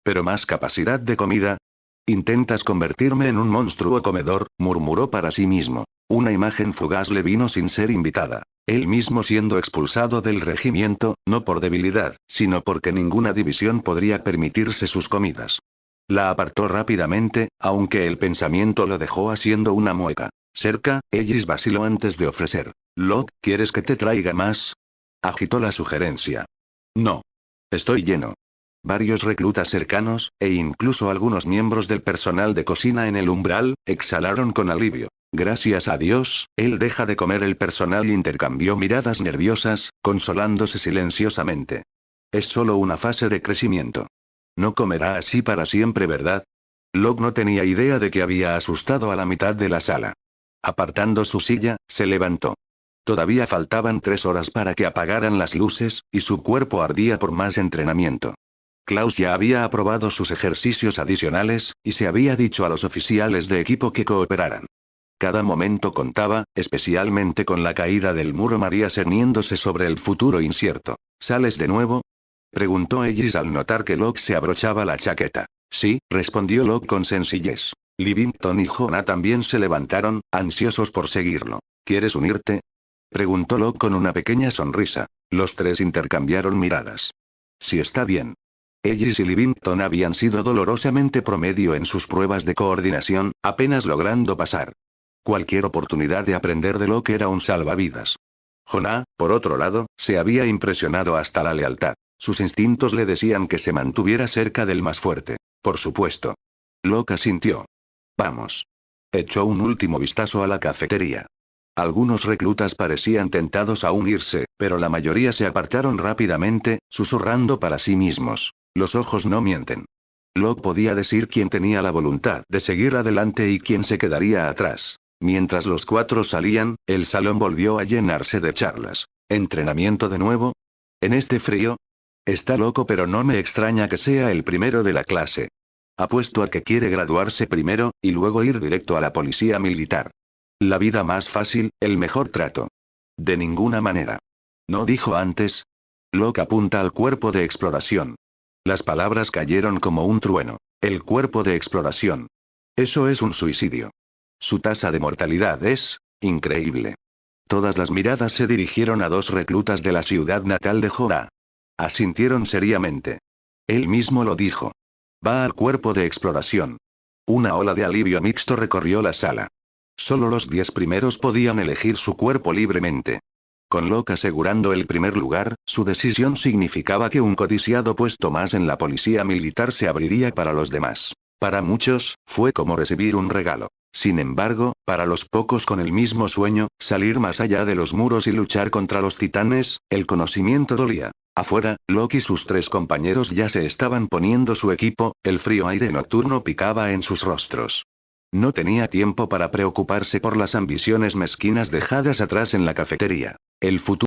Pero más capacidad de comida. Intentas convertirme en un monstruo comedor, murmuró para sí mismo. Una imagen fugaz le vino sin ser invitada. Él mismo siendo expulsado del regimiento, no por debilidad, sino porque ninguna división podría permitirse sus comidas. La apartó rápidamente, aunque el pensamiento lo dejó haciendo una mueca. Cerca, Ellis vaciló antes de ofrecer. Locke, ¿quieres que te traiga más? Agitó la sugerencia. No. Estoy lleno. Varios reclutas cercanos, e incluso algunos miembros del personal de cocina en el umbral, exhalaron con alivio. Gracias a Dios, él deja de comer. El personal intercambió miradas nerviosas, consolándose silenciosamente. Es solo una fase de crecimiento. No comerá así para siempre, ¿verdad? Locke no tenía idea de que había asustado a la mitad de la sala. Apartando su silla, se levantó. Todavía faltaban 3 horas para que apagaran las luces, y su cuerpo ardía por más entrenamiento. Klaus ya había aprobado sus ejercicios adicionales, y se había dicho a los oficiales de equipo que cooperaran. Cada momento contaba, especialmente con la caída del muro María cerniéndose sobre el futuro incierto. ¿Sales de nuevo? Preguntó Ellis al notar que Locke se abrochaba la chaqueta. Sí, respondió Locke con sencillez. Livington y Jonah también se levantaron, ansiosos por seguirlo. ¿Quieres unirte? Preguntó Locke con una pequeña sonrisa. Los tres intercambiaron miradas. Si está bien. Ellis y Livington habían sido dolorosamente promedio en sus pruebas de coordinación, apenas logrando pasar. Cualquier oportunidad de aprender de Locke era un salvavidas. Jonah, por otro lado, se había impresionado hasta la lealtad. Sus instintos le decían que se mantuviera cerca del más fuerte. Por supuesto. Locke asintió. Vamos. Echó un último vistazo a la cafetería. Algunos reclutas parecían tentados a unirse, pero la mayoría se apartaron rápidamente, susurrando para sí mismos. Los ojos no mienten. Locke podía decir quién tenía la voluntad de seguir adelante y quién se quedaría atrás. Mientras los 4 salían, el salón volvió a llenarse de charlas. ¿Entrenamiento de nuevo? ¿En este frío? Está loco, pero no me extraña que sea el primero de la clase. Apuesto a que quiere graduarse primero, y luego ir directo a la policía militar. La vida más fácil, el mejor trato. De ninguna manera. ¿No dijo antes? Locke apunta al cuerpo de exploración. Las palabras cayeron como un trueno. El cuerpo de exploración. Eso es un suicidio. Su tasa de mortalidad es increíble. Todas las miradas se dirigieron a 2 reclutas de la ciudad natal de Jonah. Asintieron seriamente. Él mismo lo dijo. Va al cuerpo de exploración. Una ola de alivio mixto recorrió la sala. Solo los 10 primeros podían elegir su cuerpo libremente. Con Locke asegurando el primer lugar, su decisión significaba que un codiciado puesto más en la policía militar se abriría para los demás. Para muchos, fue como recibir un regalo. Sin embargo, para los pocos con el mismo sueño, salir más allá de los muros y luchar contra los titanes, el conocimiento dolía. Afuera, Locke y sus 3 compañeros ya se estaban poniendo su equipo, el frío aire nocturno picaba en sus rostros. No tenía tiempo para preocuparse por las ambiciones mezquinas dejadas atrás en la cafetería. El futuro